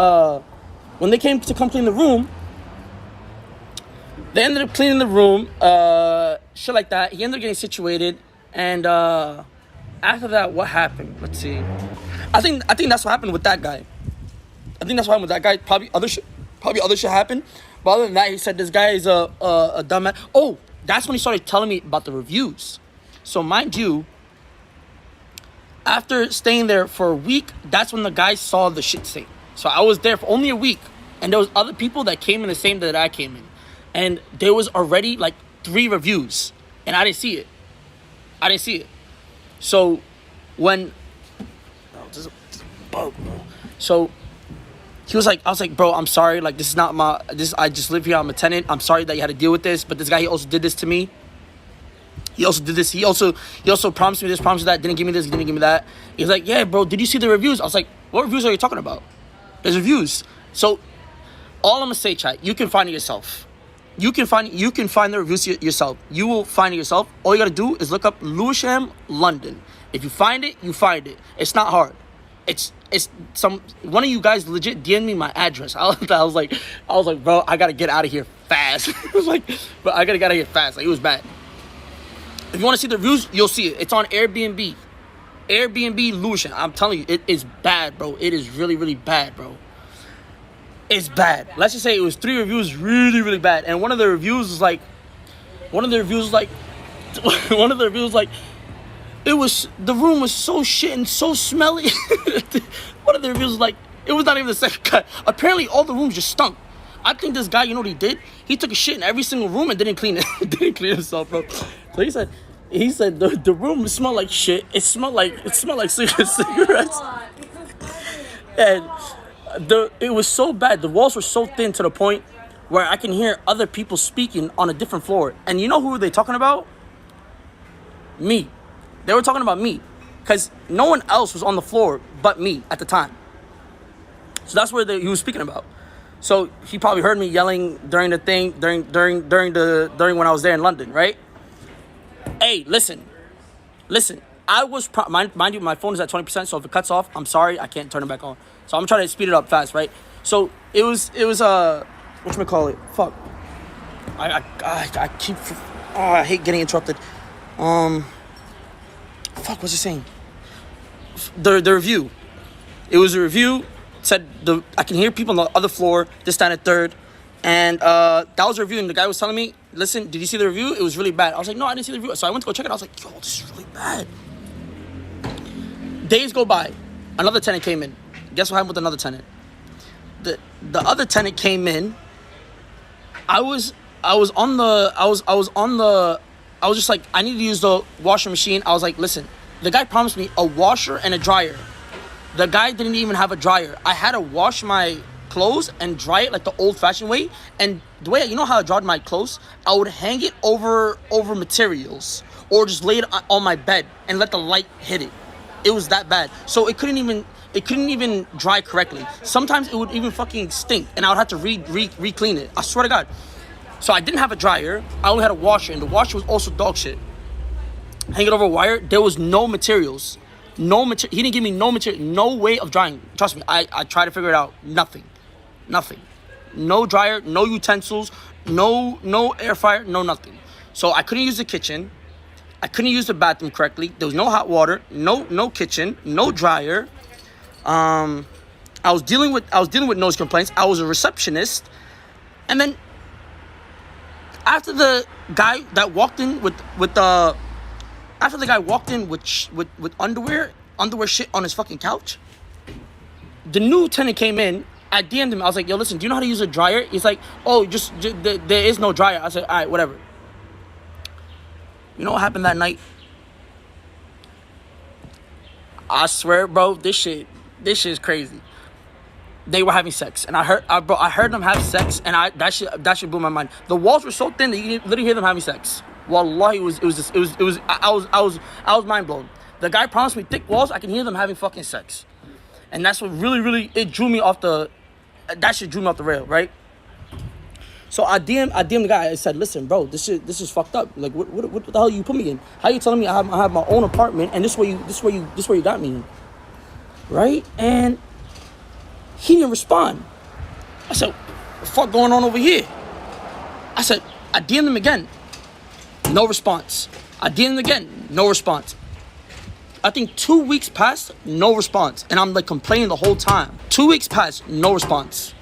when they came to come clean the room, they ended up cleaning the room, shit like that. He ended up getting situated, and after that, what happened? Let's see. I think that's what happened with that guy. Probably other shit happened. But other than that, he said this guy is a dumbass. Oh, that's when he started telling me about the reviews. So mind you, after staying there for a week, that's when the guy saw the shit stain. So I was there for only a week, and there was other people that came in the same day that I came in, and there was already like 3 reviews, and I didn't see it. So when this is a bug, bro. So he was like, I was like, "Bro, I'm sorry. Like, this is not I just live here. I'm a tenant. I'm sorry that you had to deal with this. But this guy, he also did this to me. He also did this. He also promised me this, promised me that. Didn't give me this, didn't give me that." He's like, "Yeah, bro. Did you see the reviews?" I was like, "What reviews are you talking about?" There's reviews. So all I'm gonna say, chat, you can find it yourself. You can find the reviews yourself. You will find it yourself. All you gotta do is look up Lewisham, London. If you find it, you find it. It's not hard. It's one of you guys legit DM'd me my address. I was like, "Bro, I gotta get out of here fast." I was like, "Bro, I gotta get out of here fast." Like, it was bad. If you want to see the reviews, you'll see it. It's on Airbnb. Airbnb Lewisham. I'm telling you, it is bad, bro. It is really, really bad, bro. It's bad. Let's just say it was 3 reviews, really, really bad. And one of the reviews was like, the room was so shit and so smelly. One of the reviews was like, it was not even the second cut. Apparently, all the rooms just stunk. I think this guy, you know what he did? He took a shit in every single room and didn't clean it. Didn't clean himself, bro. So he said the room smelled like shit. It smelled like cigarettes. And it was so bad. The walls were so thin to the point where I can hear other people speaking on a different floor. And you know who were they talking about? Me. They were talking about me, because no one else was on the floor but me at the time. So that's what he was speaking about. So he probably heard me yelling during the thing, during when I was there in London, right? Hey, listen. I was mind you, my phone is at 20%. So if it cuts off, I'm sorry, I can't turn it back on. So I'm trying to speed it up fast, right? So it was whatchamacallit? Fuck. I hate getting interrupted. Fuck, what's it saying? The review. It was a review. Said I can hear people on the other floor, this, that, and third. And that was a review. And the guy was telling me, "Listen, did you see the review? It was really bad." I was like, "No, I didn't see the review." So I went to go check it. I was like, "Yo, this is really bad." Days go by. Another tenant came in. Guess what happened with another tenant? The other tenant came in. I was just like, I need to use the washer machine. I was like, "Listen, the guy promised me a washer and a dryer. The guy didn't even have a dryer. I had to wash my clothes and dry it like the old-fashioned way. And the way, you know how I dried my clothes? I would hang it over materials or just lay it on my bed and let the light hit it. It was that bad. So it couldn't even dry correctly. Sometimes it would even fucking stink, and I would have to re-clean it. I swear to God. So I didn't have a dryer. I only had a washer, and the washer was also dog shit. Hang it over a wire. There was no materials. No material. He didn't give me no material. No way of drying. Trust me. I tried to figure it out. Nothing. No dryer. No utensils. No air fryer. No nothing. So I couldn't use the kitchen. I couldn't use the bathroom correctly. There was no hot water. No kitchen. No dryer. I was dealing with noise complaints. I was a receptionist, and then after the guy that walked in with underwear shit on his fucking couch, the new tenant came in. I DM'd him. I was like, yo, listen, do you know how to use a dryer? He's like, oh, there is no dryer. I said, all right, whatever. You know what happened that night? I swear, bro, this shit is crazy. They were having sex, and I heard them have sex, and that shit blew my mind. The walls were so thin that you could literally hear them having sex. Wallahi, I was mind blown. The guy promised me thick walls. I can hear them having fucking sex, and that's what really it drew me off the. That shit drew me off the rail, right? So I DM'd the guy. I said, listen, bro, this is fucked up. Like, what the hell you put me in? How you telling me I have my own apartment, and this where you got me in, right? And he didn't respond. I said, what the fuck going on over here? I DM'd him again. No response. I DM'd him again. No response. I think 2 weeks passed, no response. And I'm like complaining the whole time. 2 weeks passed, no response.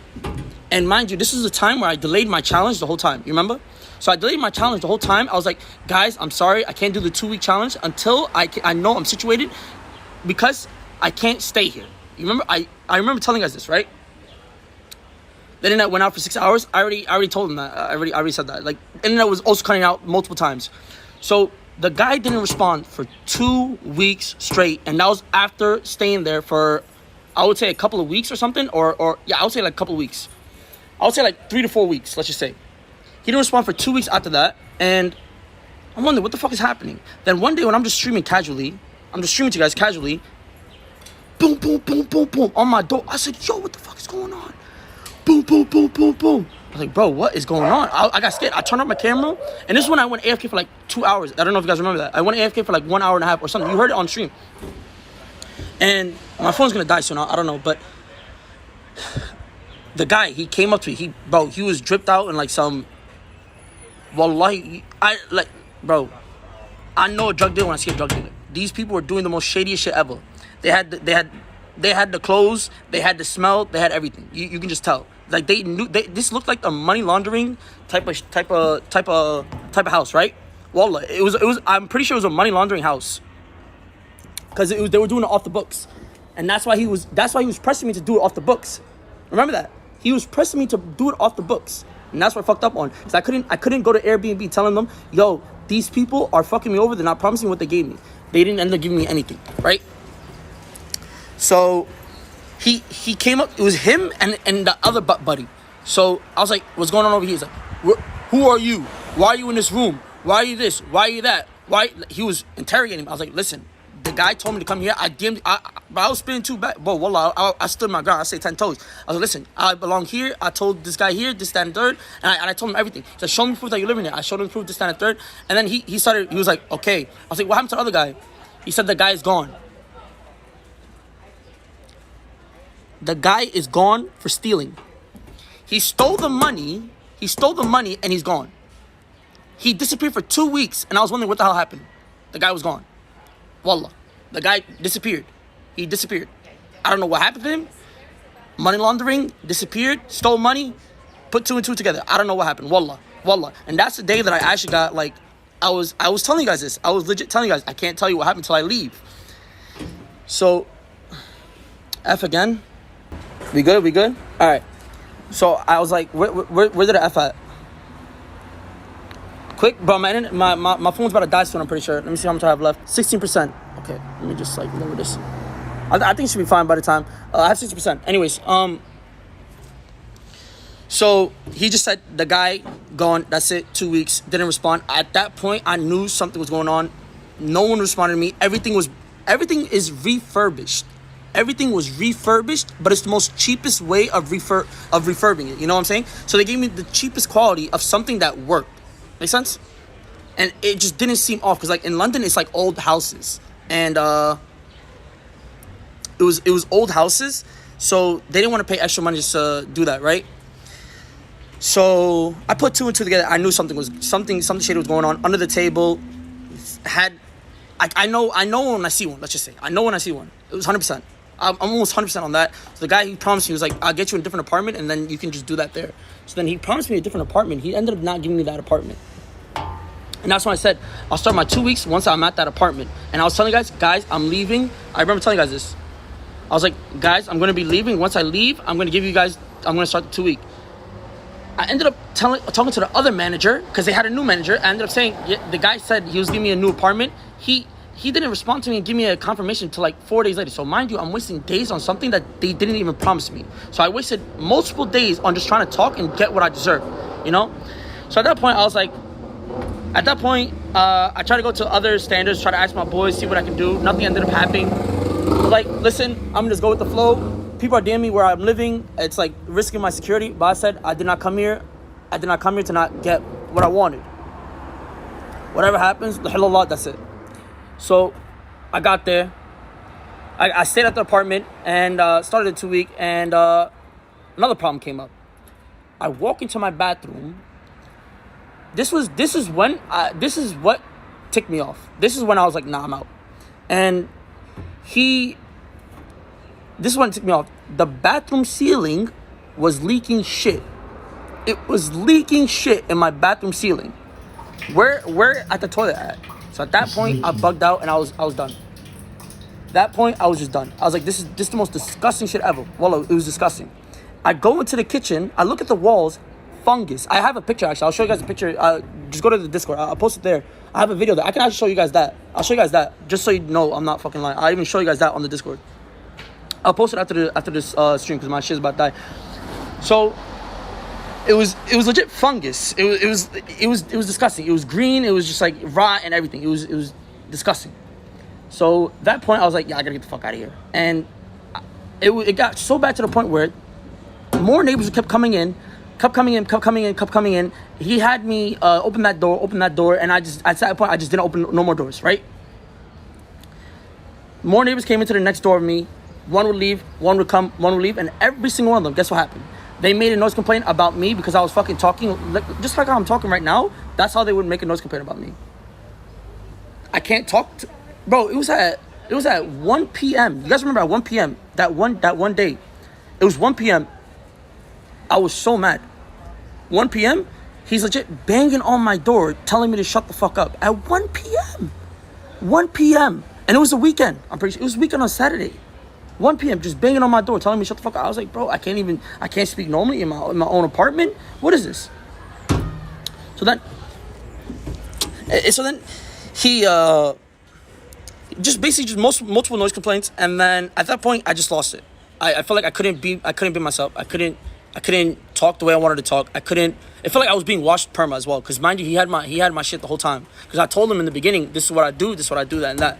And mind you, this is a time where I delayed my challenge the whole time. You remember? So I delayed my challenge the whole time. I was like, guys, I'm sorry. I can't do the 2-week challenge until I know I'm situated, because I can't stay here. You remember? I remember telling you guys this, right? The internet went out for 6 hours. I already told them that. I already said that. Like, internet was also cutting out multiple times. So the guy didn't respond for 2 weeks straight, and that was after staying there for, I would say, a couple of weeks or something, or yeah, I would say like a couple of weeks. I would say like 3 to 4 weeks, let's just say. He didn't respond for 2 weeks after that, and I'm wondering what the fuck is happening. Then one day when I'm just streaming to you guys casually, boom, boom, boom, boom, boom, on my door. I said, yo, what the fuck is going on? Boom, boom, boom, boom, boom. I was like, bro, what is going on? I got scared. I turned on my camera, and this is when I went AFK for like 2 hours. I don't know if you guys remember that. I went AFK for like 1 hour and a half or something. You heard it on stream. And my phone's gonna die soon. I don't know, but the guy, he came up to me. He was dripped out in like some, wallahi, bro, I know a drug dealer when I see a drug dealer. These people were doing the most shadiest shit ever. They had the clothes, they had the smell, they had everything. You can just tell. Like, they knew. This looked like a money laundering type of house, right? Wallah, it was. I'm pretty sure it was a money laundering house, because they were doing it off the books, and that's why he was pressing me to do it off the books. Remember that? He was pressing me to do it off the books, and that's what I fucked up on. Because I couldn't go to Airbnb telling them, yo, these people are fucking me over. They're not promising what they gave me. They didn't end up giving me anything, right? So he came up. It was him and the other buddy. So I was like, what's going on over here? He's like, who are you? Why are you in this room? Why are you this? Why are you that? Why? He was interrogating me. I was like, listen, the guy told me to come here. But I was spinning too back. Bro, wallah, I stood my ground. I say 10 toes. I was like, listen, I belong here. I told this guy here, this, that, and third. And I told him everything. He said, show me proof that you're living here. I showed him proof, this, that, and third. And then he was like, okay. I was like, what happened to the other guy? He said, the guy is gone. The guy is gone for stealing. He stole the money, and he's gone. He disappeared for 2 weeks, and I was wondering what the hell happened. The guy was gone. Wallah. The guy disappeared. He disappeared. I don't know what happened to him. Money laundering, disappeared, stole money, put 2 and 2 together. I don't know what happened. Wallah. And that's the day that I actually got, like, I was telling you guys this. I was legit telling you guys, I can't tell you what happened until I leave. So, F again. We good? All right. So I was like, where did I F at? Quick, bro, my phone's about to die soon, I'm pretty sure. Let me see how much I have left. 16%. Okay, let me just like lower this. I think it should be fine by the time. I have 60%. Anyways, so he just said the guy gone. That's it. 2 weeks. Didn't respond. At that point, I knew something was going on. No one responded to me. Everything is refurbished. everything was refurbished, but it's the most cheapest way of refurbing it. You know what I'm saying? So they gave me the cheapest quality of something that worked. Make sense? And it just didn't seem off because like in London it's like old houses, and it was old houses, so they didn't want to pay extra money just to do that, right? So I put two and two together. I knew something shady was going on under the table. I know when I see one. Let's just say I know when I see one. It was 100%. I'm almost 100% on that. So the guy, he promised me, he was like, I'll get you a different apartment and then you can just do that there. So then he promised me a different apartment. He ended up not giving me that apartment. And that's when I said, I'll start my 2 weeks once I'm at that apartment. And I was telling guys, I'm leaving. I remember telling you guys this. I was like, guys, I'm going to be leaving. Once I leave, I'm going to start the 2 week. I ended up talking to the other manager because they had a new manager. I ended up saying, the guy said he was giving me a new apartment. He didn't respond to me and give me a confirmation until like 4 days later. So mind you, I'm wasting days on something that they didn't even promise me. So I wasted multiple days on just trying to talk and get what I deserve, you know? So at that point, I was like, I tried to go to other standards, try to ask my boys, see what I can do. Nothing ended up happening. Like, listen, I'm gonna just go with the flow. People are DMing me where I'm living. It's like risking my security. But I said, I did not come here to not get what I wanted. Whatever happens, Allah, that's it. So I got there. I stayed at the apartment and started the 2 week. And another problem came up. I walk into my bathroom. This is what ticked me off. This is when I was like, nah, I'm out. And this is when it ticked me off. The bathroom ceiling was leaking shit. It was leaking shit in my bathroom ceiling. Where at the toilet at? So at that point, I bugged out and I was done. That point, I was just done. I was like, this is the most disgusting shit ever. Well, it was disgusting. I go into the kitchen. I look at the walls. Fungus. I have a picture, actually. I'll show you guys a picture. Just go to the Discord. I'll post it there. I have a video there. I can actually show you guys that. I'll show you guys that. Just so you know I'm not fucking lying. I'll even show you guys that on the Discord. I'll post it after this stream because my shit's about to die. So it was legit fungus. It was disgusting. It was green. It was just like raw and everything. It was disgusting. So at that point I was like, yeah, I gotta get the fuck out of here. And it got so bad to the point where more neighbors kept coming in. He had me open that door, and at that point I just didn't open no more doors, right? More neighbors came into the next door of me. One would leave, one would come, one would leave, and every single one of them, guess what happened? They made a noise complaint about me because I was fucking talking, just like how I'm talking right now. That's how they would make a noise complaint about me. I can't talk bro, it was at 1 p.m. You guys remember at 1 p.m. that one day? It was 1 p.m. I was so mad. 1 p.m. He's legit banging on my door, telling me to shut the fuck up. At 1 p.m. 1 p.m. And it was a weekend. I'm pretty sure it was a weekend on Saturday. 1 p.m. just banging on my door, telling me shut the fuck up. I was like, bro, I can't speak normally in my own apartment. What is this? So then he just basically multiple noise complaints, and then at that point I just lost it. I felt like I couldn't be myself. I couldn't talk the way I wanted to talk. It felt like I was being watched perma as well. Because mind you, he had my shit the whole time. Because I told him in the beginning, this is what I do, that and that.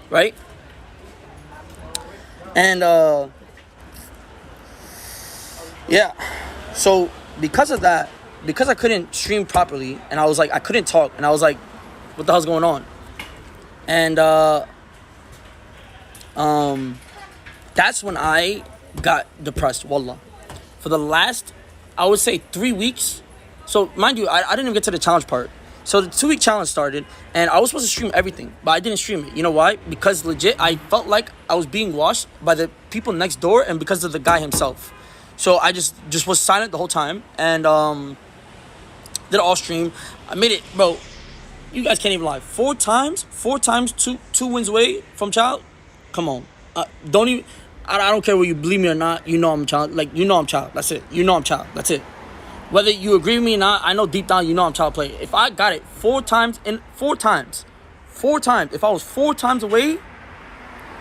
Right? And yeah. So because of that, because I couldn't stream properly, and I was like, I couldn't talk, and I was like, what the hell's going on? And that's when I got depressed, wallah. For the last, I would say 3 weeks. So mind you, I didn't even get to the challenge part. So the 2 week challenge started, and I was supposed to stream everything, but I didn't stream it. You know why? Because legit, I felt like I was being watched by the people next door, and because of the guy himself. So I just was silent the whole time, and did all stream. I made it, bro. You guys can't even lie. 4 times, two wins away from child. Come on, don't even. I don't care whether you believe me or not. You know I'm child. Like, you know I'm child. That's it. You know I'm child. That's it. Whether you agree with me or not, I know deep down you know I'm child play. If I got it 4 times, if I was 4 times away,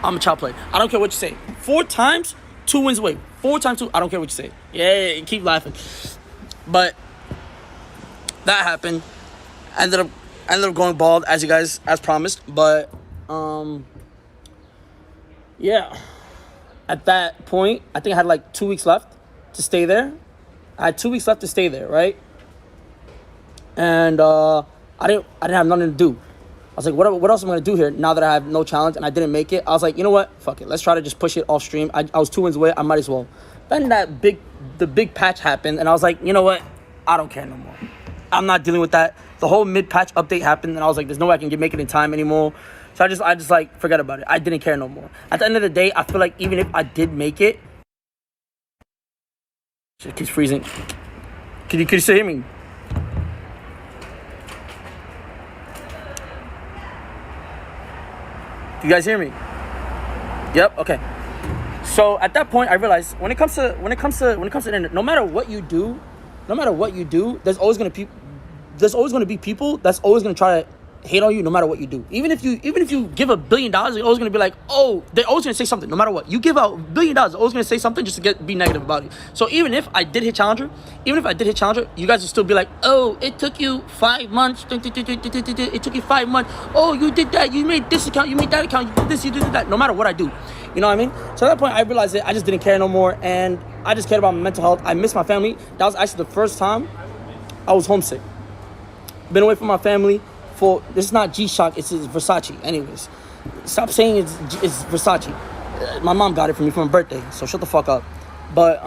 I'm a child play. I don't care what you say. 4 times, 2 wins away. 4 times 2. I don't care what you say. Yeah, keep laughing. But that happened. I ended up going bald as promised. But yeah. at that point, I think I had like 2 weeks left to stay there. I had 2 weeks left to stay there, right? And I didn't have nothing to do. I was like, what else am I gonna do here now that I have no challenge and I didn't make it? I was like, you know what? Fuck it. Let's try to just push it off stream. I was 2 wins away. I might as well. Then the big patch happened, and I was like, you know what? I don't care no more. I'm not dealing with that. The whole mid-patch update happened, and I was like, there's no way I can make it in time anymore. So I just like forget about it. I didn't care no more. At the end of the day, I feel like even if I did make it, shit keeps freezing. Can you still hear me? You guys hear me? Yep. Okay. So at that point, I realized when it comes to internet, no matter what you do, there's always gonna be people that's always gonna try to hate on you no matter what you do. Even if you give $1 billion, they're always gonna be like, oh, they're always gonna say something no matter what. You give out $1 billion, they're always gonna say something just to be negative about it. So even if I did hit Challenger, you guys will still be like, oh, it took you 5 months. It took you 5 months. Oh, you did that. You made this account. You made that account. You did this. You did that. No matter what I do. You know what I mean? So at that point, I realized that I just didn't care no more. And I just cared about my mental health. I missed my family. That was actually the first time I was homesick. Been away from my family. This is not G-Shock, it's Versace. Anyways, stop saying it's Versace. My mom got it for me for my birthday, so shut the fuck up. But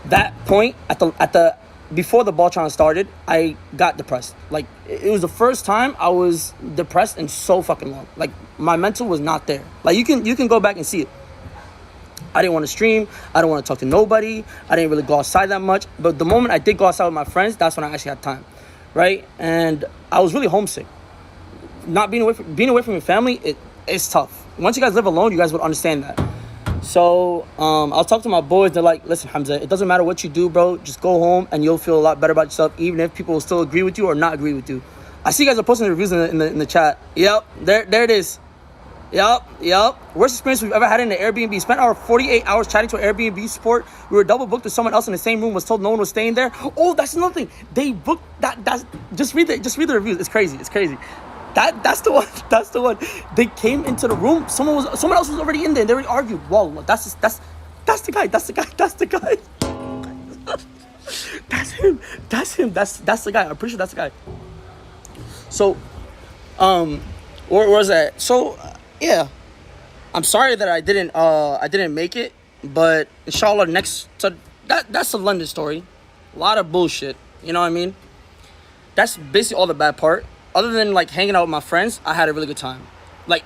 that point at the before the Baltron started, I got depressed. Like it was the first time I was depressed in so fucking long. Like my mental was not there. Like you can go back and see it. I didn't want to stream. I didn't want to talk to nobody. I didn't really go outside that much. But the moment I did go outside with my friends, that's when I actually had time. Right? And I was really homesick. Not being away from your family, it's tough. Once you guys live alone, you guys would understand that. So I was talking to my boys. They're like, listen, Humzh, it doesn't matter what you do, bro. Just go home and you'll feel a lot better about yourself, even if people will still agree with you or not agree with you. I see you guys are posting the reviews in the chat. Yep, there it is. Yep. Worst experience we've ever had in the Airbnb. Spent our 48 hours chatting to an Airbnb support. We were double booked with someone else in the same room. Was told no one was staying there. Oh, that's another thing. They booked that. That's just read the reviews. It's crazy. That's the one. They came into the room. Someone else was already in there. And they already argued. Whoa, that's the guy. That's the guy. That's him. That's the guy. I'm pretty sure that's the guy. So, where was that? So. Yeah, I'm sorry that I didn't make it, but inshallah that's a London story. A lot of bullshit, you know what I mean? That's basically all the bad part. Other than like hanging out with my friends, I had a really good time. I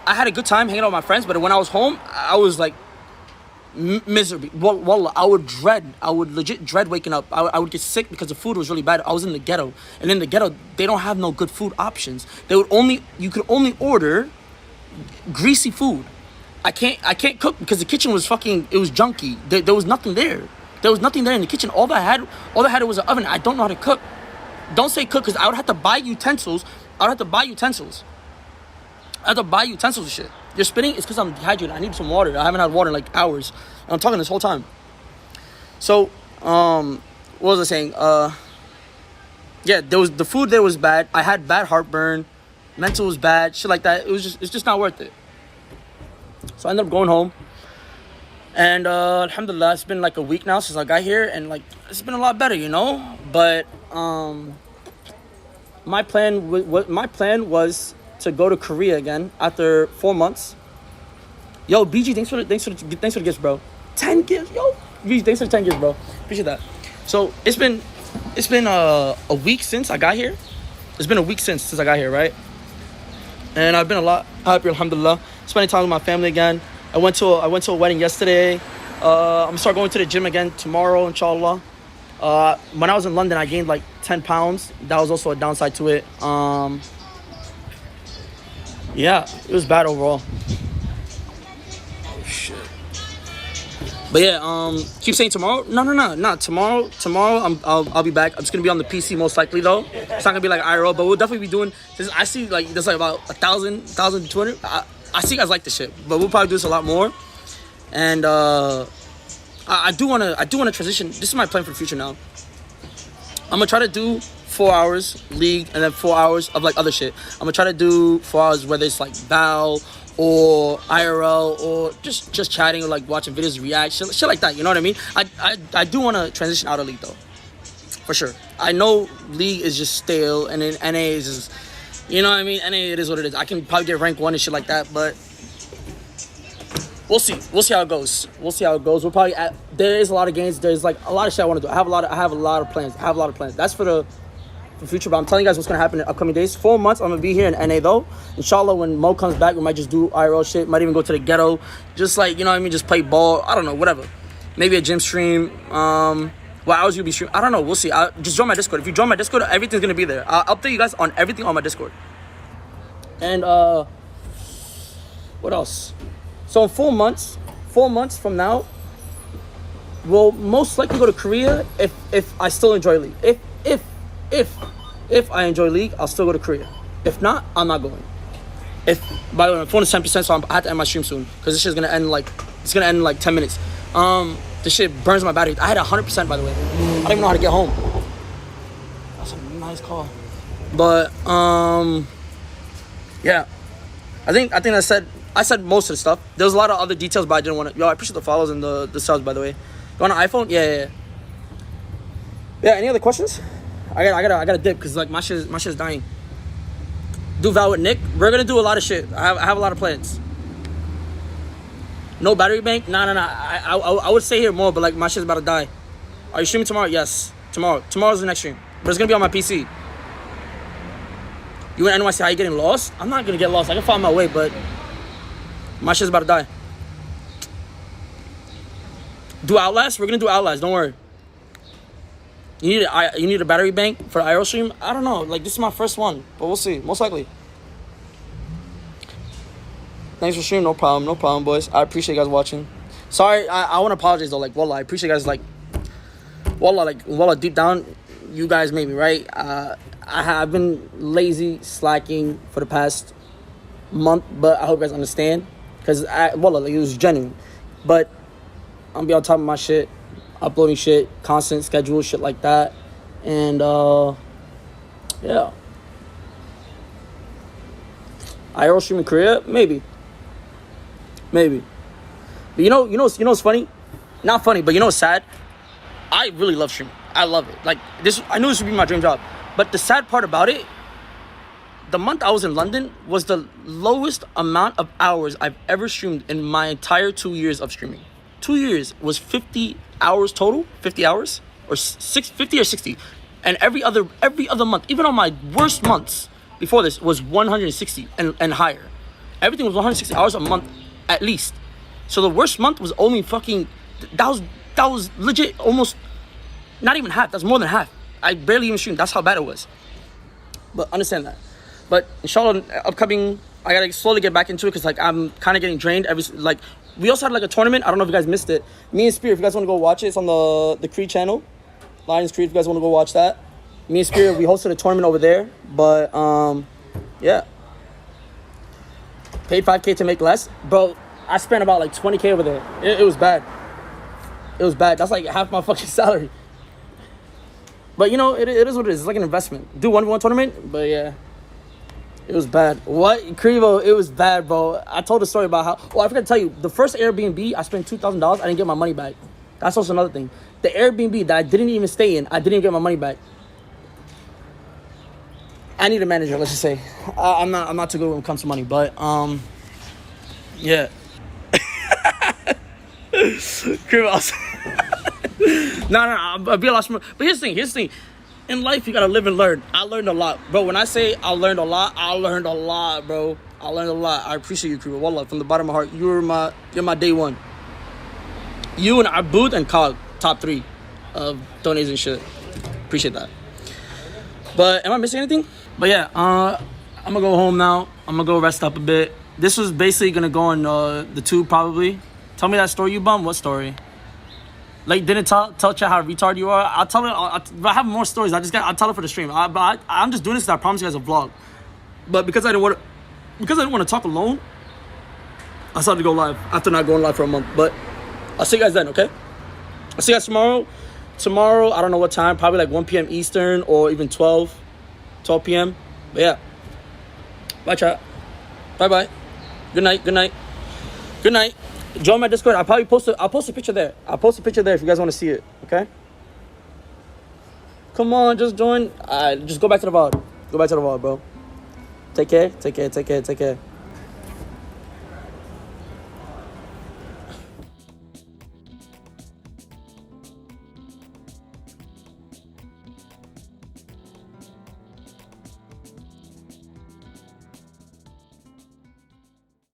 had a good time hanging out with my friends, but when I was home, I was like miserable. Wallah, I would legit dread waking up. I would get sick because the food was really bad. I was in the ghetto, and in the ghetto, they don't have no good food options. You could only order greasy food. I can't cook because the kitchen was it was junky. There was nothing there. There was nothing there in the kitchen. All I had was an oven. I don't know how to cook. Don't say cook because I would have to buy utensils. I had to buy utensils and shit. You're spitting? It's because I'm dehydrated. I need some water. I haven't had water in like hours. And I'm talking this whole time. So, what was I saying? Yeah, the food there was bad. I had bad heartburn. Mental was bad. Shit like that. It's just not worth it. So I ended up going home. And alhamdulillah, it's been like a week now since I got here. And like, it's been a lot better, you know? But my plan was to go to Korea again after 4 months. Yo, BG, thanks for the gifts, bro. 10 gifts, yo. BG, thanks for the 10 gifts, bro. Appreciate that. So it's been a week since I got here. It's been a week since I got here, right? And I've been a lot happier, alhamdulillah. Spending time with my family again. I went to a wedding yesterday. I'm gonna start going to the gym again tomorrow, inshallah. When I was in London, I gained like 10 pounds. That was also a downside to it. Yeah, it was bad overall. Oh shit. But yeah, keep saying tomorrow. No. Tomorrow, I'll be back. I'm just gonna be on the PC most likely though. It's not gonna be like IRL, but we'll definitely be doing this. I see like there's like about 1,200. I see you guys like this shit, but we'll probably do this a lot more. And I do wanna transition. This is my plan for the future now. I'm gonna try to do 4 hours league and then 4 hours of like other shit. I'm gonna try to do 4 hours whether it's like Val or IRL or just chatting or like watching videos, react, shit like that. You know what I mean? I do want to transition out of league though, for sure. I know league is just stale and then NA is just, you know what I mean? NA, it is what it is. I can probably get rank 1 and shit like that, but we'll see. We'll see how it goes. We're probably there is a lot of games. There's like a lot of shit I want to do. I have a lot of plans. That's for future, but I'm telling you guys what's gonna happen in the upcoming days. 4 months I'm gonna be here in NA though. Inshallah, when Mo comes back, we might just do IRL shit. Might even go to the ghetto, just like, you know what I mean, just play ball. I don't know, whatever. Maybe a gym stream. What hours you'll be streaming? I don't know. We'll see. Just join my Discord. If you join my Discord, everything's gonna be there. I'll update you guys on everything on my Discord. And what else? So in 4 months from now, we'll most likely go to Korea if I still enjoy league. If I enjoy league, I'll still go to Korea. If not, I'm not going. By the way, my phone is 10%, so I have to end my stream soon because this shit's gonna end in like 10 minutes. This shit burns my battery. I had 100%, by the way. I don't even know how to get home. That's a nice call. But yeah, I think I said most of the stuff. There was a lot of other details, but I didn't want to. Yo, I appreciate the follows and the subs, by the way. You want an iPhone? Yeah. Any other questions? I gotta dip because like my shit's dying. Do Val with Nick. We're gonna do a lot of shit. I have a lot of plans. No battery bank? Nah. I would stay here more, but like my shit's about to die. Are you streaming tomorrow? Yes, tomorrow. Tomorrow's the next stream, but it's gonna be on my PC. You in NYC? How you getting lost? I'm not gonna get lost. I can find my way, but my shit's about to die. Do Outlast? We're gonna do Outlast. Don't worry. You need a battery bank for the IRL stream? I don't know. Like, this is my first one, but we'll see. Most likely. Thanks for streaming. No problem, boys. I appreciate you guys watching. Sorry, I want to apologize though. Like, wallah, I appreciate you guys. Like, wallah, deep down, you guys made me right. I've been lazy, slacking for the past month, but I hope you guys understand because wallah, like, it was genuine. But I'm gonna be on top of my shit. Uploading shit, constant schedule, shit like that. And yeah. IRL stream in Korea? Maybe. But you know what's funny? Not funny, but you know what's sad? I really love streaming. I love it. Like I knew this would be my dream job. But the sad part about it, the month I was in London was the lowest amount of hours I've ever streamed in my entire 2 years of streaming. 2 years was 50 hours total, 50 hours, or 50 or 60. And every other month, even on my worst months before this, was 160 and higher. Everything was 160 hours a month at least. So the worst month was only fucking, that was legit almost, not even half, that's more than half. I barely even streamed, that's how bad it was. But understand that. But inshallah, upcoming, I gotta slowly get back into it because like I'm kind of getting drained we also had like a tournament. I don't know if you guys missed it. Me and Spear, if you guys want to go watch it, it's on the Creed channel. Lions Creed, if you guys want to go watch that. Me and Spear, we hosted a tournament over there. But, yeah. Paid $5K to make less. Bro, I spent about like $20K over there. It was bad. That's like half my fucking salary. But, you know, it is what it is. It's like an investment. Do 1v1 tournament, but yeah. It was bad. What? Krivo, it was bad, bro. I told a story about how... Oh, I forgot to tell you. The first Airbnb, I spent $2,000. I didn't get my money back. That's also another thing. The Airbnb that I didn't even stay in, I didn't even get my money back. I need a manager, let's just say. I'm not too good when it comes to money, but, yeah. Krivo, No, I'll be a lot smarter. But here's the thing. In life, you gotta live and learn. I learned a lot. Bro, when I say I learned a lot, bro. I learned a lot. I appreciate you, Kriva. Wallah, from the bottom of my heart. You're my day one. You and Abud and Kyle, top 3 of donations and shit. Appreciate that. But, am I missing anything? But yeah, I'm gonna go home now. I'm gonna go rest up a bit. This was basically gonna go on the tube, probably. Tell me that story you bum. What story? Like, didn't tell chat how retarded you are. I'll tell it. I have more stories. I'll tell it for the stream. I'm just doing this because I promised you guys a vlog. But because I didn't want to talk alone, I decided to go live after not going live for a month. But I'll see you guys then, okay? I'll see you guys tomorrow. tomorrow. I don't know what time. Probably like 1 p.m. Eastern or even 12 p.m. But yeah. Bye, chat. Bye. Good night. Good night. Join my Discord. I'll post a picture there. I'll post a picture there if you guys want to see it. Okay? Come on, just join. Just go back to the VOD. Go back to the VOD, bro. Take care.